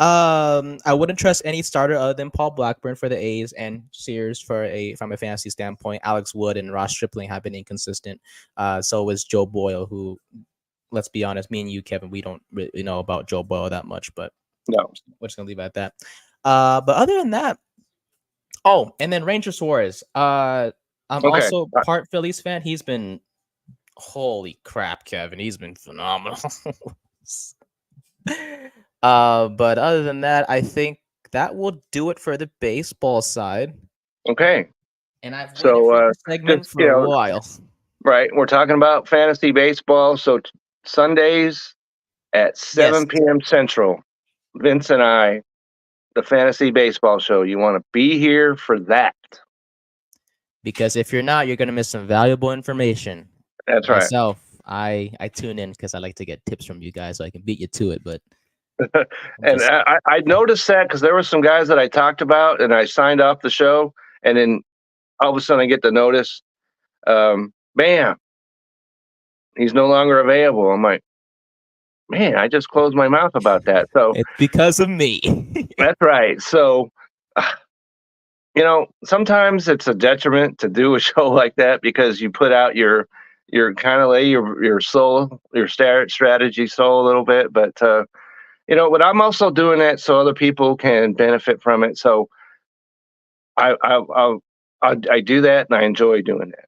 I wouldn't trust any starter other than Paul Blackburn for the A's, and Sears from a fantasy standpoint. Alex Wood and Ross Stripling have been inconsistent. So is Joe Boyle, who, let's be honest, me and you, Kevin, we don't really know about Joe Boyle that much, but No. we're just gonna leave it at that. But other than that, and then Ranger Suarez. I'm Okay. also part Phillies fan. He's been, holy crap, Kevin, he's been phenomenal. But other than that, I think that will do it for the baseball side. Okay. And I've waited So for this segment just for a while. right, we're talking about fantasy baseball. So Sundays at 7 p.m. Central, Vince and I, the fantasy baseball show. You want to be here for that. Because if you're not, you're gonna miss some valuable information. That's right. Myself, I tune in because I like to get tips from you guys, so I can beat you to it. But And Just I noticed that because there were some guys that I talked about and I signed off the show, and then all of a sudden I get the notice, bam, he's no longer available. I'm like, man, I just closed my mouth about that. So it's because of me. that's right. So, sometimes it's a detriment to do a show like that because you put out your kind of lay your soul, your strategy soul a little bit. But but I'm also doing that so other people can benefit from it. So I do that and I enjoy doing that.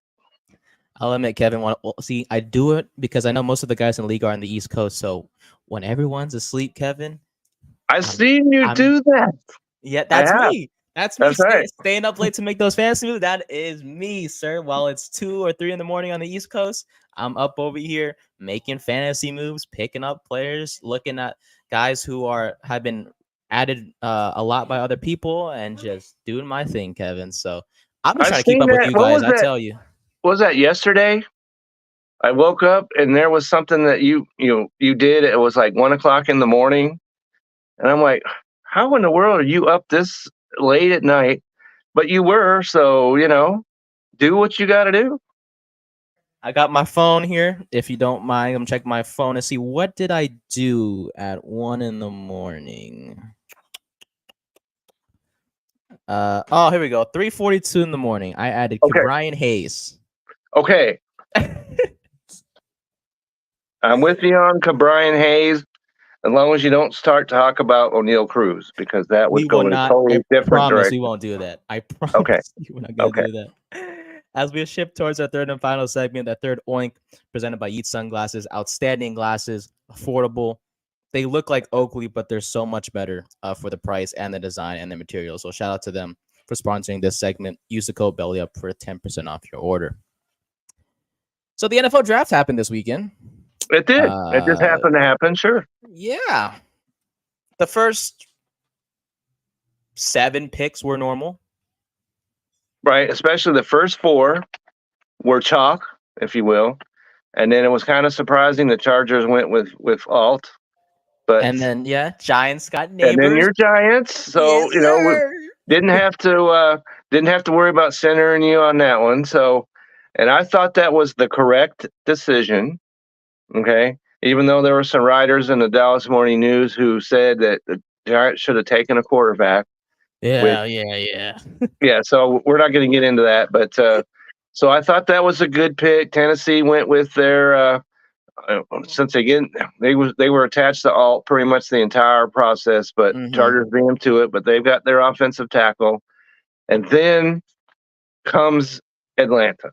I'll admit, Kevin. See, I do it because I know most of the guys in the league are on the East Coast. So when everyone's asleep, Kevin, I've seen you I'm do that. Yeah, I that's have. me. That's me. That's right. Staying up late to make those fantasy moves. That is me, sir. While it's 2 or 3 in the morning on the East Coast, I'm up over here making fantasy moves, picking up players, looking at guys who have been added a lot by other people, and just doing my thing, Kevin. So I'm just I've trying to keep seen up with that. you What guys. was I that? tell you. What was that yesterday? I woke up and there was something that you did. It was like 1 o'clock in the morning, and I'm like, how in the world are you up this late at night? But you were, so do what you got to do. I got my phone here. If you don't mind, I'm checking my phone and see what did I do at 1 in the morning. Here we go. 3:42 in the morning. I added Okay. Brian Hayes. Okay, I'm with you on Brian Hayes, as long as you don't start to talk about O'Neal Cruz, because that would We go will in a not. totally I different promise we direction. won't do that. I promise Okay. we're not gonna Okay. do that. As we shift towards our third and final segment, that third oink presented by Yeet Sunglasses, outstanding glasses, affordable. They look like Oakley, but they're so much better for the price and the design and the material. So shout out to them for sponsoring this segment. Use the code BELLYUP for 10% off your order. So the NFL draft happened this weekend. It did. It just happened to happen. Sure. Yeah. The first 7 picks were normal. Right. Especially the first 4 were chalk, if you will. And then it was kind of surprising the Chargers went with Alt. But And then Giants got and Neighbors. then your Giants. So, Yes, didn't have to worry about centering you on that one. So, and I thought that was the correct decision. Okay. Even though there were some writers in the Dallas Morning News who said that the Giants should have taken a quarterback. Yeah. Yeah. So we're not going to get into that, but so I thought that was a good pick. Tennessee went with their since they were attached to Alt pretty much the entire process, but Chargers beat them to it. But they've got their offensive tackle, and then comes Atlanta.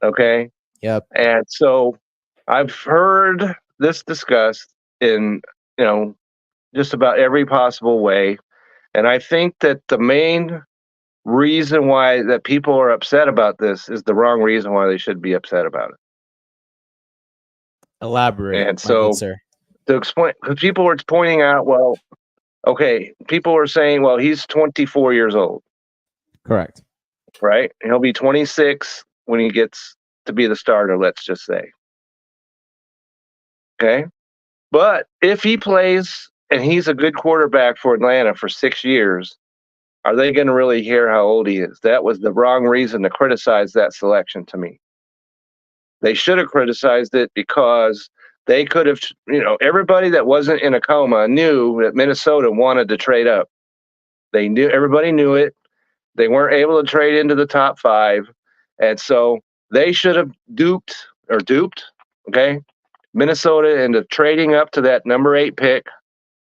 Okay. Yep. And so I've heard this discussed in just about every possible way, and I think that the main reason why that people are upset about this is the wrong reason why they should be upset about it. Elaborate, And my good so sir. to explain, because people were pointing out, well, okay, people were saying, well, he's 24 years old, Correct. right? He'll be 26 when he gets to be the starter, let's just say. Okay. But if he plays and he's a good quarterback for Atlanta for 6 years, are they going to really hear how old he is? That was the wrong reason to criticize that selection to me. They should have criticized it because they could have, everybody that wasn't in a coma knew that Minnesota wanted to trade up. Everybody knew it. They weren't able to trade into the top 5. And so they should have duped, okay, Minnesota into trading up to that number 8 pick.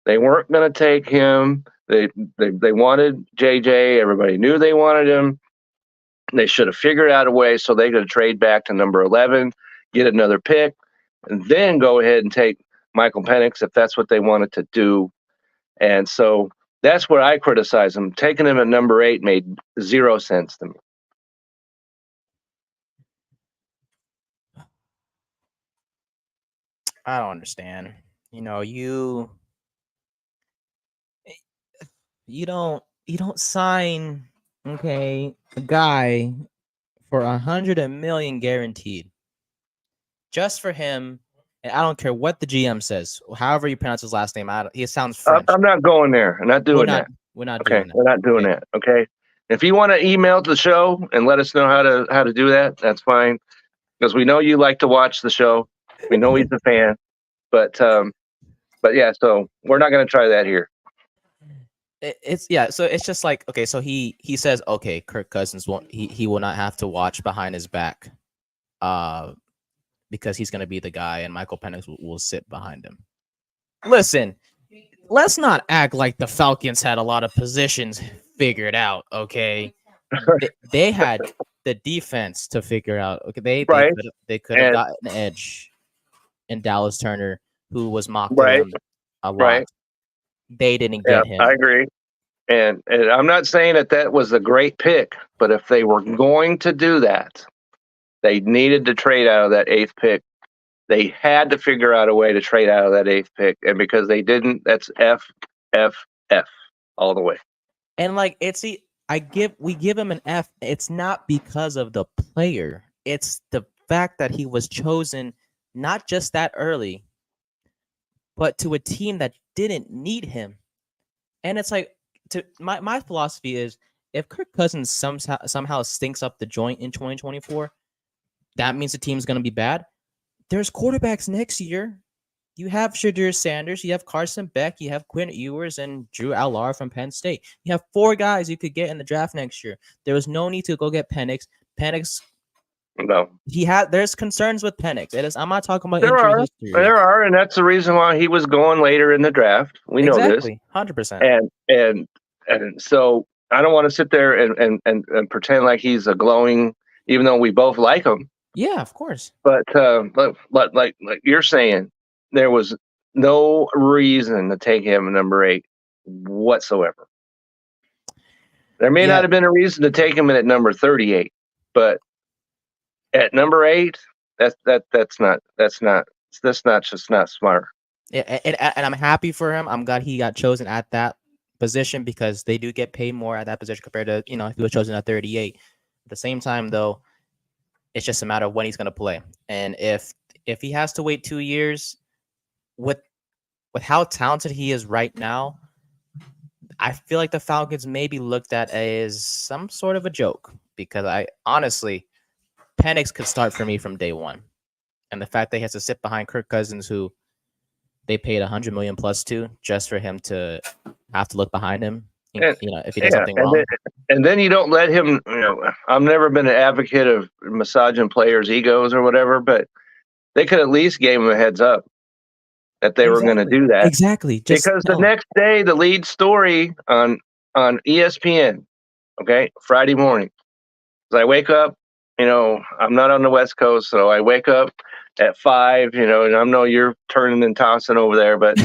They weren't going to take him. They wanted JJ. Everybody knew they wanted him. They should have figured out a way so they could trade back to number 11, get another pick, and then go ahead and take Michael Penix if that's what they wanted to do. And so that's where I criticize them. Taking him at number 8 made 0 sense to me. I don't understand. You don't sign a guy for $100 million guaranteed just for him And I don't care what the GM says, however you pronounce his last name. He sounds French. I'm not going there. I'm not doing that. We're not Okay, doing that. we're not doing that. Okay. If you want to email the show and let us know how to do that, that's fine. Because we know you like to watch the show. We know he's a fan. But yeah, so we're not going to try that here. So it's just like, okay, so he says, okay, Kirk Cousins won't he will not have to watch behind his back, because he's going to be the guy, and Michael Penix will sit behind him. Listen, let's not act like the Falcons had a lot of positions figured out. Okay, they had the defense to figure out. Okay, they could have gotten an edge in Dallas Turner, who was mocked around a lot. Right. They didn't get him. I agree. And I'm not saying that was a great pick, but if they were going to do that, they needed to trade out of that 8th pick. They had to figure out a way to trade out of that 8th pick. And because they didn't, that's F all the way. And like, we give him an F. It's not because of the player. It's the fact that he was chosen not just that early, but to a team that didn't need him. And it's like, my philosophy is, if Kirk Cousins somehow stinks up the joint in 2024, that means the team's going to be bad. There's quarterbacks next year. You have Shadur Sanders, you have Carson Beck, you have Quinn Ewers, and Drew Allar from Penn State. You have 4 guys you could get in the draft next year. There was no need to go get Penix. No. There's concerns with Penix. I'm not talking about injury history. There are, and that's the reason why he was going later in the draft. We know this. 100%. And so I don't want to sit there and pretend like he's a glowing, even though we both like him. Yeah, of course. But like you're saying, there was no reason to take him at number 8 whatsoever. There may not have been a reason to take him at number 38, but at number 8, that's just not smart. Yeah, and I'm happy for him. I'm glad he got chosen at that position, because they do get paid more at that position compared to, if he was chosen at 38. At the same time, though, it's just a matter of when he's going to play. And if he has to wait 2 years, with how talented he is right now, I feel like the Falcons may be looked at as some sort of a joke, because I honestly, Penix could start for me from day one. And the fact that he has to sit behind Kirk Cousins, who they paid $100 million plus to, just for him to have to look behind him, if he does something wrong. And then you don't let him, I've never been an advocate of massaging players' egos or whatever, but they could at least give him a heads up that they were going to do that. Exactly. Because the next day, the lead story on ESPN, okay, Friday morning, as I wake up, I'm not on the West Coast, so I wake up at 5, and I know you're turning and tossing over there, but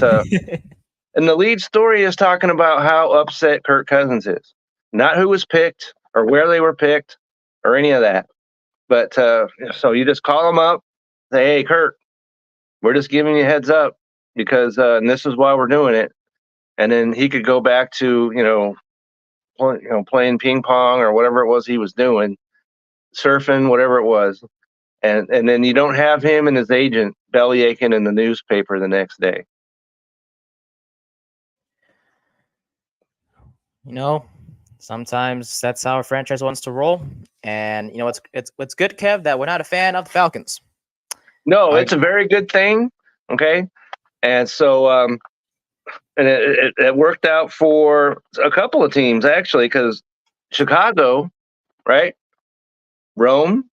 and the lead story is talking about how upset Kirk Cousins is. Not who was picked or where they were picked or any of that. But so you just call him up, say, hey, Kirk, we're just giving you a heads up because and this is why we're doing it. And then he could go back to, playing ping pong or whatever it was he was doing, surfing, whatever it was. And then you don't have him and his agent belly aching in the newspaper the next day. Sometimes that's how a franchise wants to roll. And it's good, Kev, that we're not a fan of the Falcons. No, it's a very good thing. Okay. And so and it worked out for a couple of teams, actually, because Chicago, right? Rome.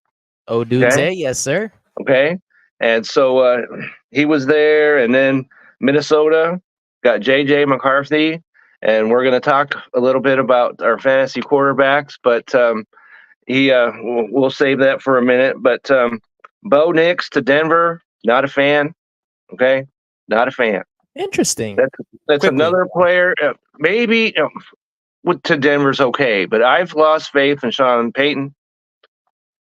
Oh, dude, say yes, sir. Okay. And so he was there, and then Minnesota got J.J. McCarthy, and we're going to talk a little bit about our fantasy quarterbacks, but we'll save that for a minute. But Bo Nix to Denver, not a fan. Okay, not a fan. Interesting. That's another player. Maybe to Denver's okay, but I've lost faith in Sean Payton,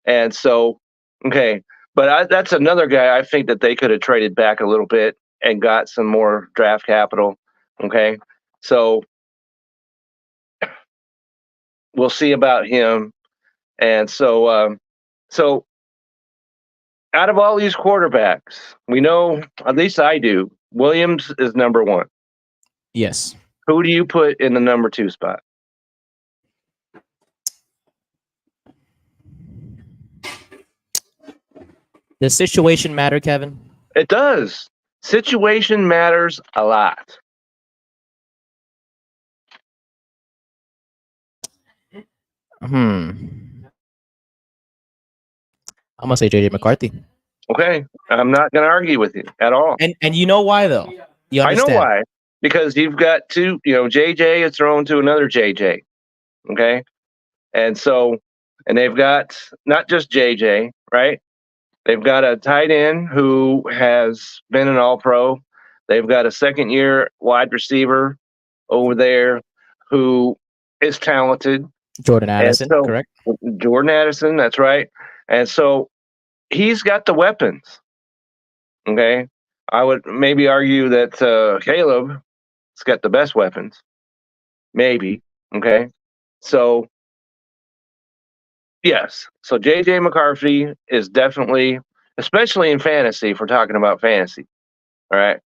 and so okay. But that's another guy I think that they could have traded back a little bit and got some more draft capital. Okay, so we'll see about him. And so out of all these quarterbacks, we know, at least I do, Williams is number one. Yes. Who do you put in the number 2 spot? Does situation matter, Kevin? It does. Situation matters a lot. I'm gonna say JJ McCarthy. Okay, I'm not going to argue with you at all. And you know why though? You I understand? know why. Because you've got two, JJ is thrown to another JJ. Okay. And so, and they've got not just JJ, right? They've got a tight end who has been an all pro. They've got a second year wide receiver over there who is talented. Jordan Addison, so, correct? Jordan Addison, that's right. And so he's got the weapons. Okay. I would maybe argue that Caleb's got the best weapons. Maybe. Okay. So, yes. So JJ McCarthy is definitely, especially in fantasy, if we're talking about fantasy. All right.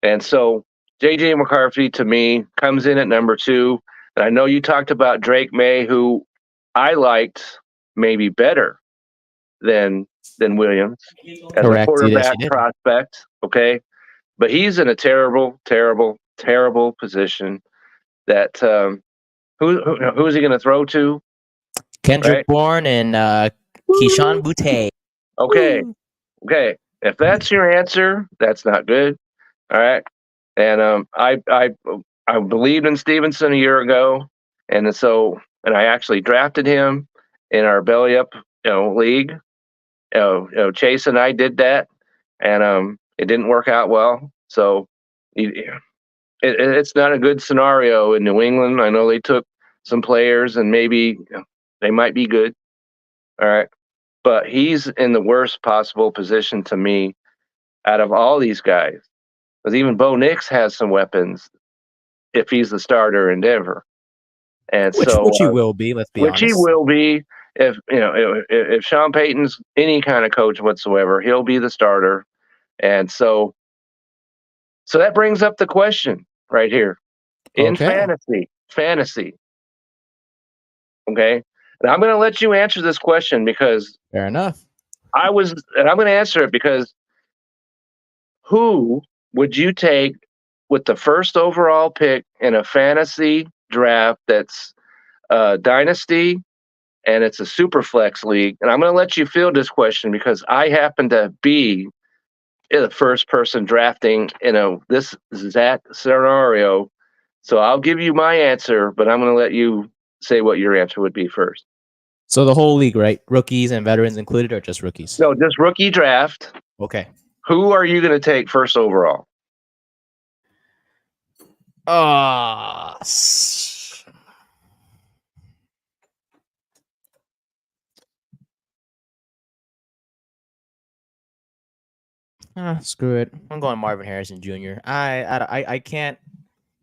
And so JJ McCarthy to me comes in at number 2. And I know you talked about Drake May, who I liked maybe better than Williams as Correct. a quarterback Yes, prospect. Okay. But he's in a terrible, terrible, terrible position that who is he going to throw to? Kendrick Right? Bourne and Keyshawn Boutte. Okay. Okay. If that's your answer, that's not good. All right. And I believed in Stevenson a year ago, and I actually drafted him in our belly up league. Chase and I did that, and it didn't work out well. So it's not a good scenario in New England. I know they took some players, and maybe they might be good. All right. But he's in the worst possible position to me out of all these guys. Because even Bo Nix has some weapons if he's the starter in Denver. And which he will be, let's be honest. Which he will be if Sean Payton's any kind of coach whatsoever, he'll be the starter. And so that brings up the question right here. In fantasy. Okay. And I'm going to let you answer this question because fair enough. I'm going to answer it because who would you take with the first overall pick in a fantasy draft that's dynasty and it's a super flex league? And I'm going to let you field this question because I happen to be the first person drafting this exact scenario. So I'll give you my answer, but I'm going to let you say what your answer would be first. So the whole league, right? Rookies and veterans included, or just rookies? No, just rookie draft. Okay. Who are you going to take first overall? Screw it. I'm going Marvin Harrison Jr. I can't.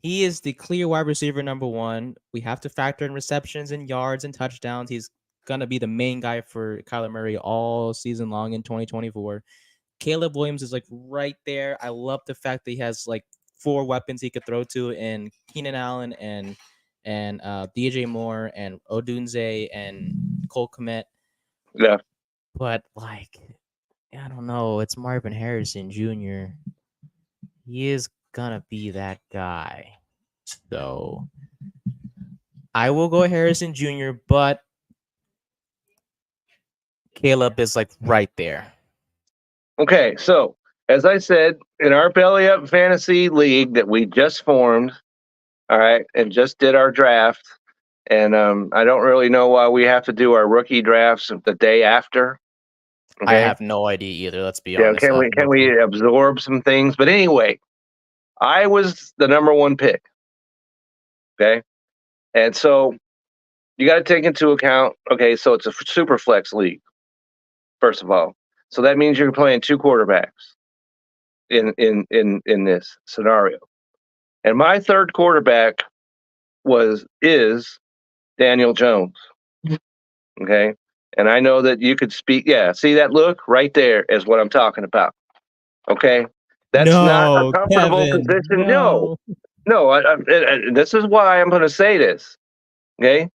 He is the clear wide receiver number 1. We have to factor in receptions and yards and touchdowns. He's gonna be the main guy for Kyler Murray all season long in 2024. Caleb Williams is like right there. I love the fact that he has like 4 weapons he could throw to in Keenan Allen and DJ Moore and Odunze and Cole Kmet. Yeah. But like, I don't know. It's Marvin Harrison Jr. He is gonna be that guy. So I will go Harrison Jr., but Caleb is like right there. Okay, so as I said, in our Belly Up Fantasy League that we just formed, all right, and just did our draft, and I don't really know why we have to do our rookie drafts the day after. Okay? I have no idea either. Let's be honest. Can we absorb some things? But anyway, I was the number 1 pick. Okay, and so you got to take into account. Okay, so it's a super flex league. First of all, so that means you're playing 2 quarterbacks in this scenario. And my third quarterback is Daniel Jones. Okay. And I know that you could speak. Yeah, see that look right there is what I'm talking about. Okay, that's not a No, comfortable Kevin, position. No, no. no. This is why I'm going to say this. Okay,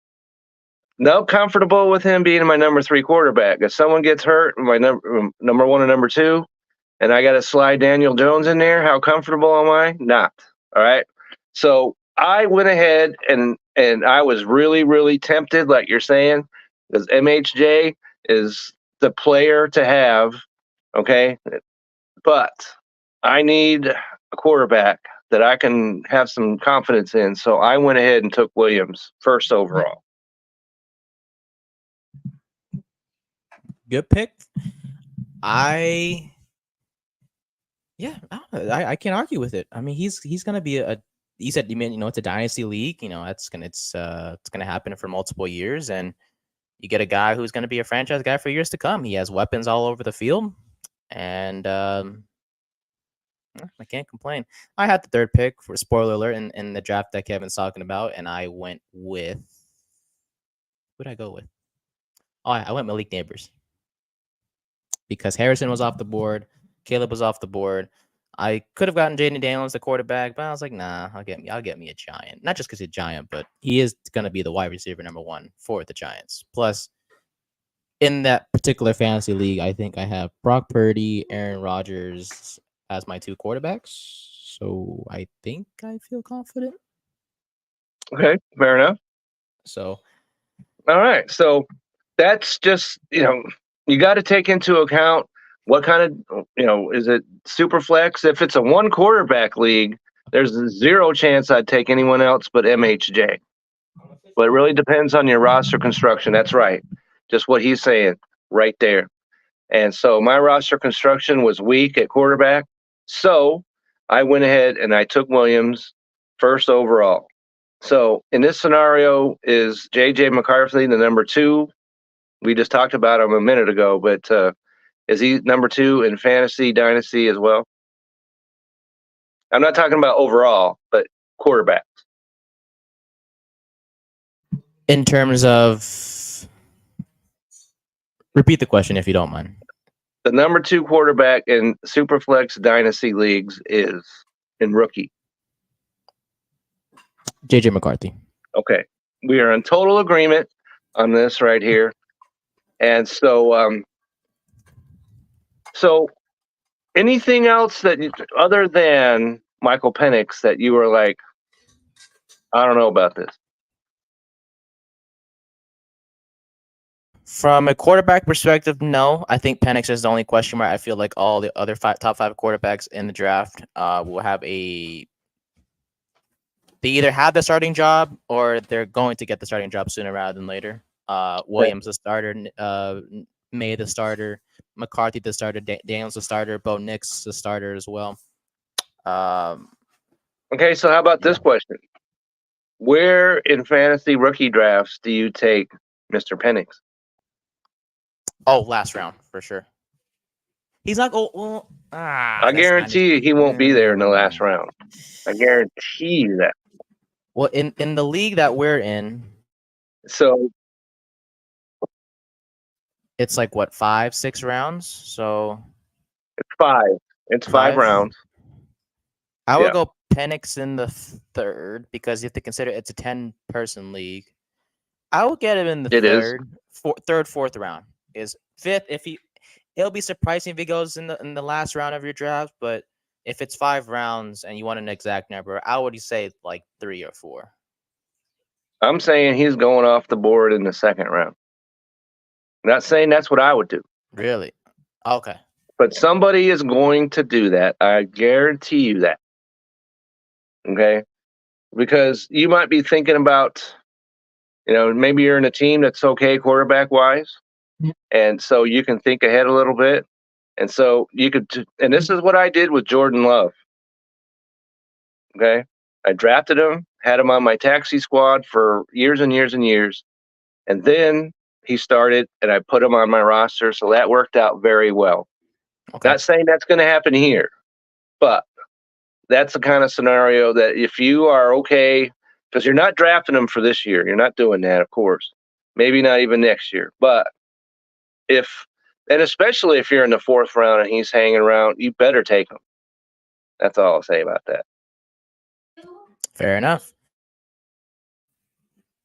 no comfortable with him being my number 3 quarterback. If someone gets hurt, my number 1 and number 2, and I got to slide Daniel Jones in there, how comfortable am I? Not. All right. So I went ahead and I was really, really tempted, like you're saying, because MHJ is the player to have. Okay. But I need a quarterback that I can have some confidence in. So I went ahead and took Williams first overall. Good pick. I can't argue with it. I mean, he's gonna be a. You said it's a dynasty league. It's gonna happen for multiple years, and you get a guy who's gonna be a franchise guy for years to come. He has weapons all over the field, and I can't complain. I had the 3rd pick for spoiler alert in the draft that Kevin's talking about, and I went with. Who did I go with? Oh, I went Malik Neighbors because Harrison was off the board, Caleb was off the board. I could have gotten Jaden Daniels, the quarterback, but I was like, nah, I'll get me a giant. Not just because he's a giant, but he is going to be the wide receiver number 1 for the Giants. Plus, in that particular fantasy league, I think I have Brock Purdy, Aaron Rodgers as my 2 quarterbacks. So I think I feel confident. Okay, fair enough. So, all right. So that's just, you got to take into account what kind of, is it super flex? If it's a 1 quarterback league, there's 0 chance I'd take anyone else but MHJ. But it really depends on your roster construction. That's right. Just what he's saying right there. And so my roster construction was weak at quarterback. So I went ahead and I took Williams first overall. So in this scenario, is J.J. McCarthy the number 2? We just talked about him a minute ago, but is he number 2 in fantasy dynasty as well? I'm not talking about overall, but quarterbacks. in terms of, repeat the question if you don't mind. The number 2 quarterback in Superflex dynasty leagues is in rookie. J.J. McCarthy. Okay. We are in total agreement on this right here. And so, anything else that other than Michael Penix that you were like, I don't know about this? From a quarterback perspective, no. I think Penix is the only question mark. I feel like all the other top 5 quarterbacks in the draft will have they either have the starting job or they're going to get the starting job sooner rather than later. Williams the starter, May the starter, McCarthy the starter, Daniels the starter, Bo Nix the starter as well. Okay, so how about this question? Where in fantasy rookie drafts do you take Mr. Penix? Oh, last round for sure. He's not going. Well, I guarantee you he won't be there in the last round. I guarantee you that. Well, in the league that we're in, so it's like what 5-6 rounds. So it's 5. It's 5 rounds. I would go Penix in the 3rd because you have to consider it's a 10-person league. I would get him in the 3rd, 4th round. Is 5th it'll be surprising if he goes in the last round of your draft, but if it's 5 rounds and you want an exact number, I would say like 3 or 4. I'm saying he's going off the board in the 2nd round. I'm not saying that's what I would do. Really? Okay. But somebody is going to do that. I guarantee you that. Okay? Because you might be thinking about, maybe you're in a team that's okay quarterback-wise, and so you can think ahead a little bit. And so you could, and this is what I did with Jordan Love. Okay? I drafted him, had him on my taxi squad for years and years and years, and then he started, and I put him on my roster, so that worked out very well. Okay. Not saying that's going to happen here, but that's the kind of scenario that if you are okay, because you're not drafting him for this year. You're not doing that, of course. Maybe not even next year. But if and especially if you're in the fourth round and he's hanging around, you better take him. That's all I'll say about that. Fair enough.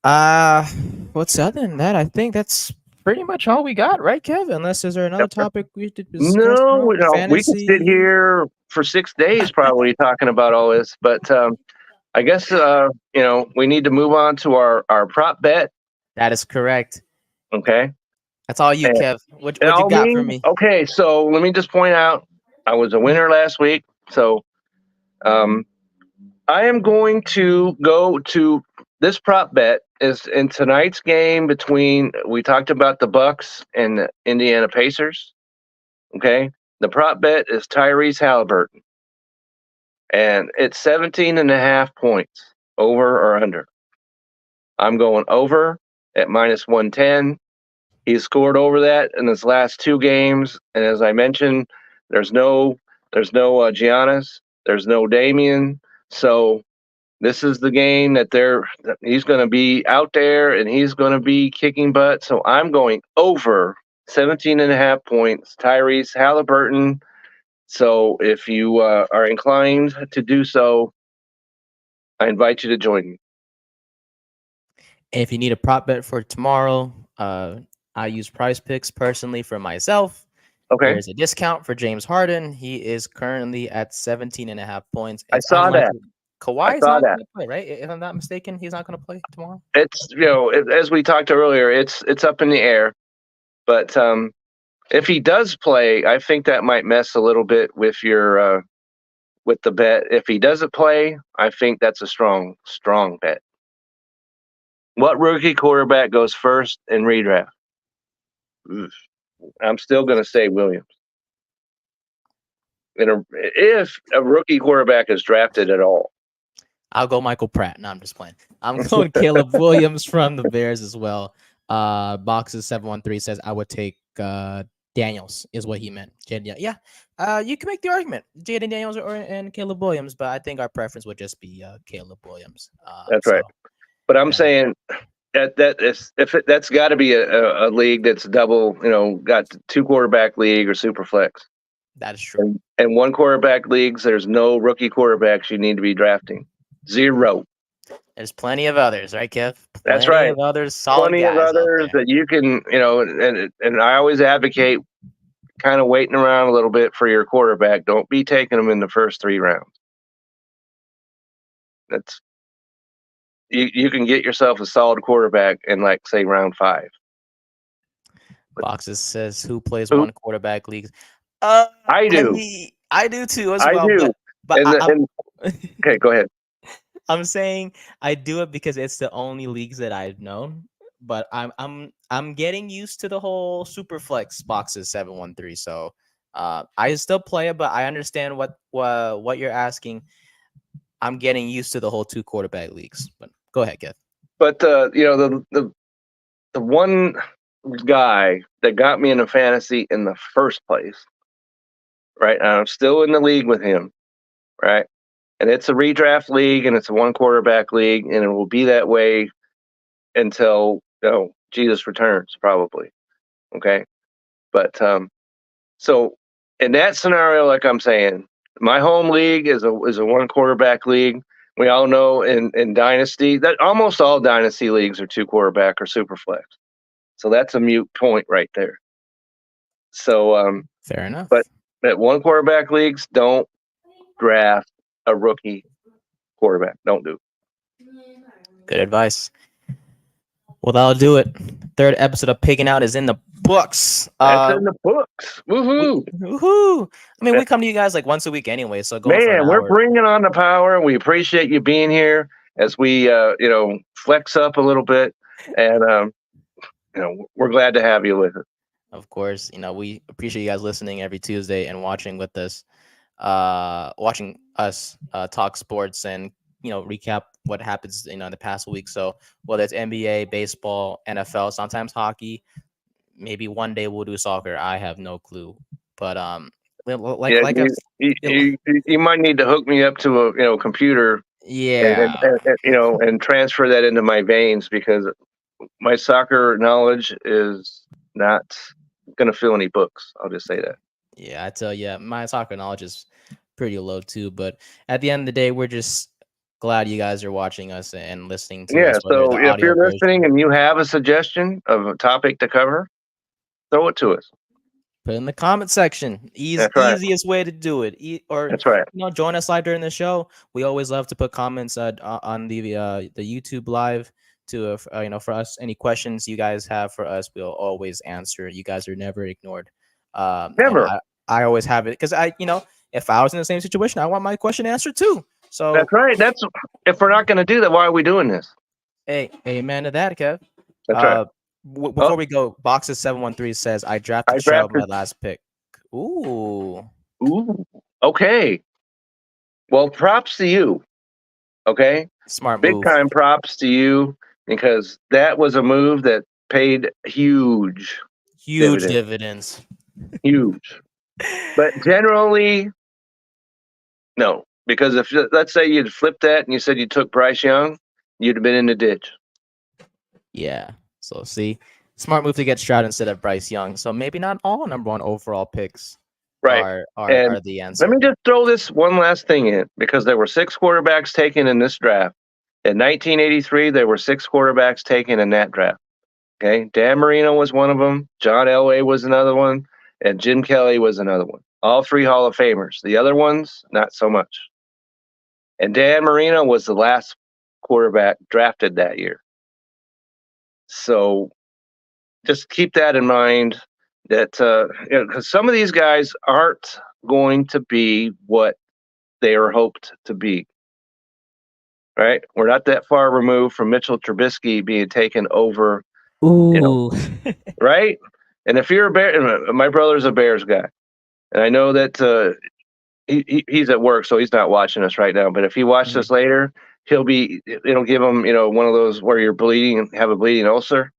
Uh, what's other than that? I think that's pretty much all we got, right, Kev? Unless is there another topic we should discuss No, now? we could sit Fantasy. here for 6 days probably talking about all this, but I guess we need to move on to our prop bet. That is correct. Okay. That's all you, And, Kev. What you got for me? Okay, so let me just point out I was a winner last week, so I am going to go to this prop bet is in tonight's game between we talked about the Bucks and the Indiana Pacers. Okay. The prop bet is Tyrese Halliburton. And it's 17.5 points, over or under. I'm going over at minus 110. He's scored over that in his last 2 games. And as I mentioned, there's no Giannis, there's no Damian. So this is the game that he's going to be out there and he's going to be kicking butt. So I'm going over 17.5 points. Tyrese Halliburton. So if you are inclined to do so, I invite you to join me. And if you need a prop bet for tomorrow, I use Price Picks personally for myself. Okay. There's a discount for James Harden. He is currently at 17.5 points. I saw that. Kawhi is not going to play, right? If I'm not mistaken, he's not going to play tomorrow. It's as we talked earlier, it's up in the air. But if he does play, I think that might mess a little bit with your with the bet. If he doesn't play, I think that's a strong bet. What rookie quarterback goes first in redraft? I'm still going to say Williams. If a rookie quarterback is drafted at all, I'll go Michael Pratt. No, I'm just playing. I'm going Caleb Williams from the Bears as well. Boxes 713 says I would take Daniels is what he meant. Yeah. You can make the argument Jaden Daniels and Caleb Williams, but I think our preference would just be Caleb Williams. That's right. But I'm saying that's got to be a league that's double. Got 2 quarterback league or super flex. That is true. And 1 quarterback leagues, there's no rookie quarterbacks you need to be drafting. 0. There's plenty of others, right, Kev? That's right. Of others, solid plenty guys of others that you can, and I always advocate kind of waiting around a little bit for your quarterback. Don't be taking them in the first 3 rounds. That's you can get yourself a solid quarterback in, like, say, round 5. Boxes says who plays 1 quarterback leagues? I do. I do too as well. Do. But okay, go ahead. I'm saying I do it because it's the only leagues that I've known. But I'm getting used to the whole super flex boxes 713. So I still play it, but I understand what you're asking. I'm getting used to the whole 2 quarterback leagues. But go ahead, Kev. But the one guy that got me into fantasy in the first place, right? And I'm still in the league with him, right? And it's a redraft league and it's a 1 quarterback league, and it will be that way until Jesus returns, probably. Okay. But so in that scenario, like I'm saying, my home league is a 1 quarterback league. We all know in Dynasty that almost all Dynasty leagues are 2 quarterback or super flex. So that's a mute point right there. So fair enough. But at 1 quarterback leagues, don't draft a rookie quarterback. Don't do. Good advice. Well, that'll do it. 3rd episode of Piggin Out is in the books. That's in the books. Woohoo! Woohoo! I mean, we come to you guys like once a week anyway. So we're bringing on the power. We appreciate you being here as we flex up a little bit, and we're glad to have you with us. Of course, we appreciate you guys listening every Tuesday and watching with us, watching us talk sports and recap what happens in the past week. So whether it's NBA, baseball, NFL, sometimes hockey, maybe one day we'll do soccer. I have no clue, but you might need to hook me up to a computer, and transfer that into my veins, because my soccer knowledge is not going to fill any books. I'll just say that. Yeah, I tell you, my soccer knowledge is pretty low too. But at the end of the day, we're just glad you guys are watching us and listening to us. Whether So the if audio you're listening version, and you have a suggestion of a topic to cover, throw it to us. put it in the comment section. That's right. Easiest way to do it. That's right. Join us live during the show. We always love to put comments on the YouTube live to for us. Any questions you guys have for us, we'll always answer. You guys are never ignored. Never. I always have it because if I was in the same situation, I want my question answered too. So that's right. That's if we're not going to do that, why are we doing this? Hey, amen to that, Kev. That's right. Before we go, Boxes 713 says I drafted Chubb my last pick. Ooh. Okay. Well, props to you. Okay. Smart move. Big time props to you because that was a move that paid huge dividends. Huge. But generally, no. Because if, let's say you'd flipped that and you said you took Bryce Young, you'd have been in the ditch. Yeah. So see, smart move to get Stroud instead of Bryce Young. So maybe not all number one overall picks are the answer. Let me just throw this one last thing in because there were 6 quarterbacks taken in this draft. In 1983, there were 6 quarterbacks taken in that draft. Okay. Dan Marino was one of them. John Elway was another one. And Jim Kelly was another one. All 3 Hall of Famers. The other ones, not so much. And Dan Marino was the last quarterback drafted that year. So just keep that in mind that, because some of these guys aren't going to be what they are hoped to be. Right? We're not that far removed from Mitchell Trubisky being taken over. Ooh. Right? And if you're a Bear, my brother's a Bears guy. And I know that he's at work, so he's not watching us right now. But if he watches us later, it'll give him, one of those where you're bleeding and have a bleeding ulcer.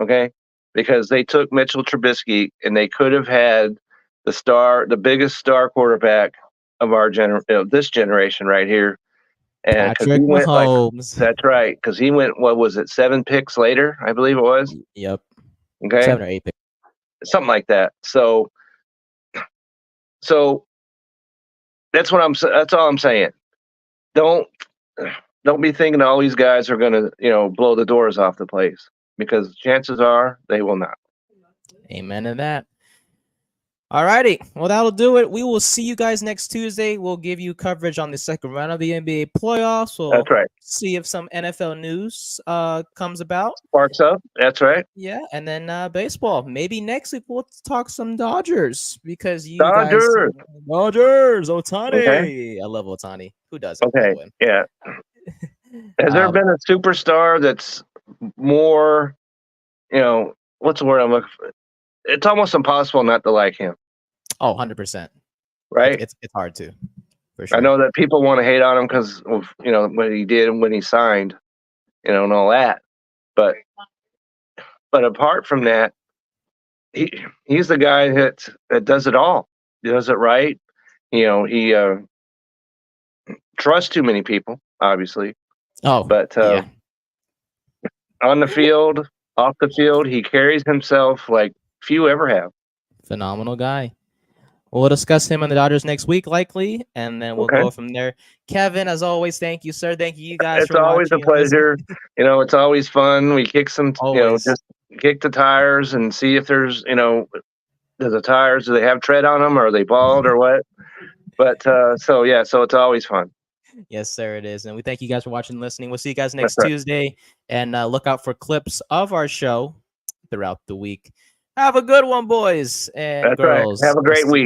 Okay. Because they took Mitchell Trubisky and they could have had the biggest star quarterback of our this generation right here. And Patrick Mahomes. That's right. Because he went, 7 picks later, I believe it was. Yep. Okay. 7 or 8 picks. Something like that. So that's all I'm saying. Don't be thinking all these guys are going to, blow the doors off the place because chances are they will not. Amen to that. All righty. Well, that'll do it. We will see you guys next Tuesday. We'll give you coverage on the second round of the NBA playoffs. That's right. See if some NFL news comes about. Sparks up. That's right. Yeah. And then baseball. Maybe next week we'll talk some Dodgers because Dodgers, Ohtani. Okay. I love Ohtani. Who doesn't? Okay. Yeah. Has there been a superstar that's more, what's the word I'm looking for? It's almost impossible not to like him. Oh, 100%. Right? It's hard to. For sure. I know that people want to hate on him because of, what he did when he signed, and all that. But apart from that, he's the guy that does it all. He does it right. He trusts too many people, obviously. Oh, but on the field, off the field, he carries himself like few ever have. Phenomenal guy. We'll discuss him on the Dodgers next week, likely, and then we'll go from there. Kevin, as always, thank you, sir. Thank you guys. It's always a pleasure. It's always fun. We kick some, just kick the tires and see if there's, do the tires, do they have tread on them or are they bald or what? But so it's always fun. Yes, sir, it is. And we thank you guys for watching and listening. We'll see you guys next Tuesday. And look out for clips of our show throughout the week. Have a good one, boys and girls. Right. Have a great week.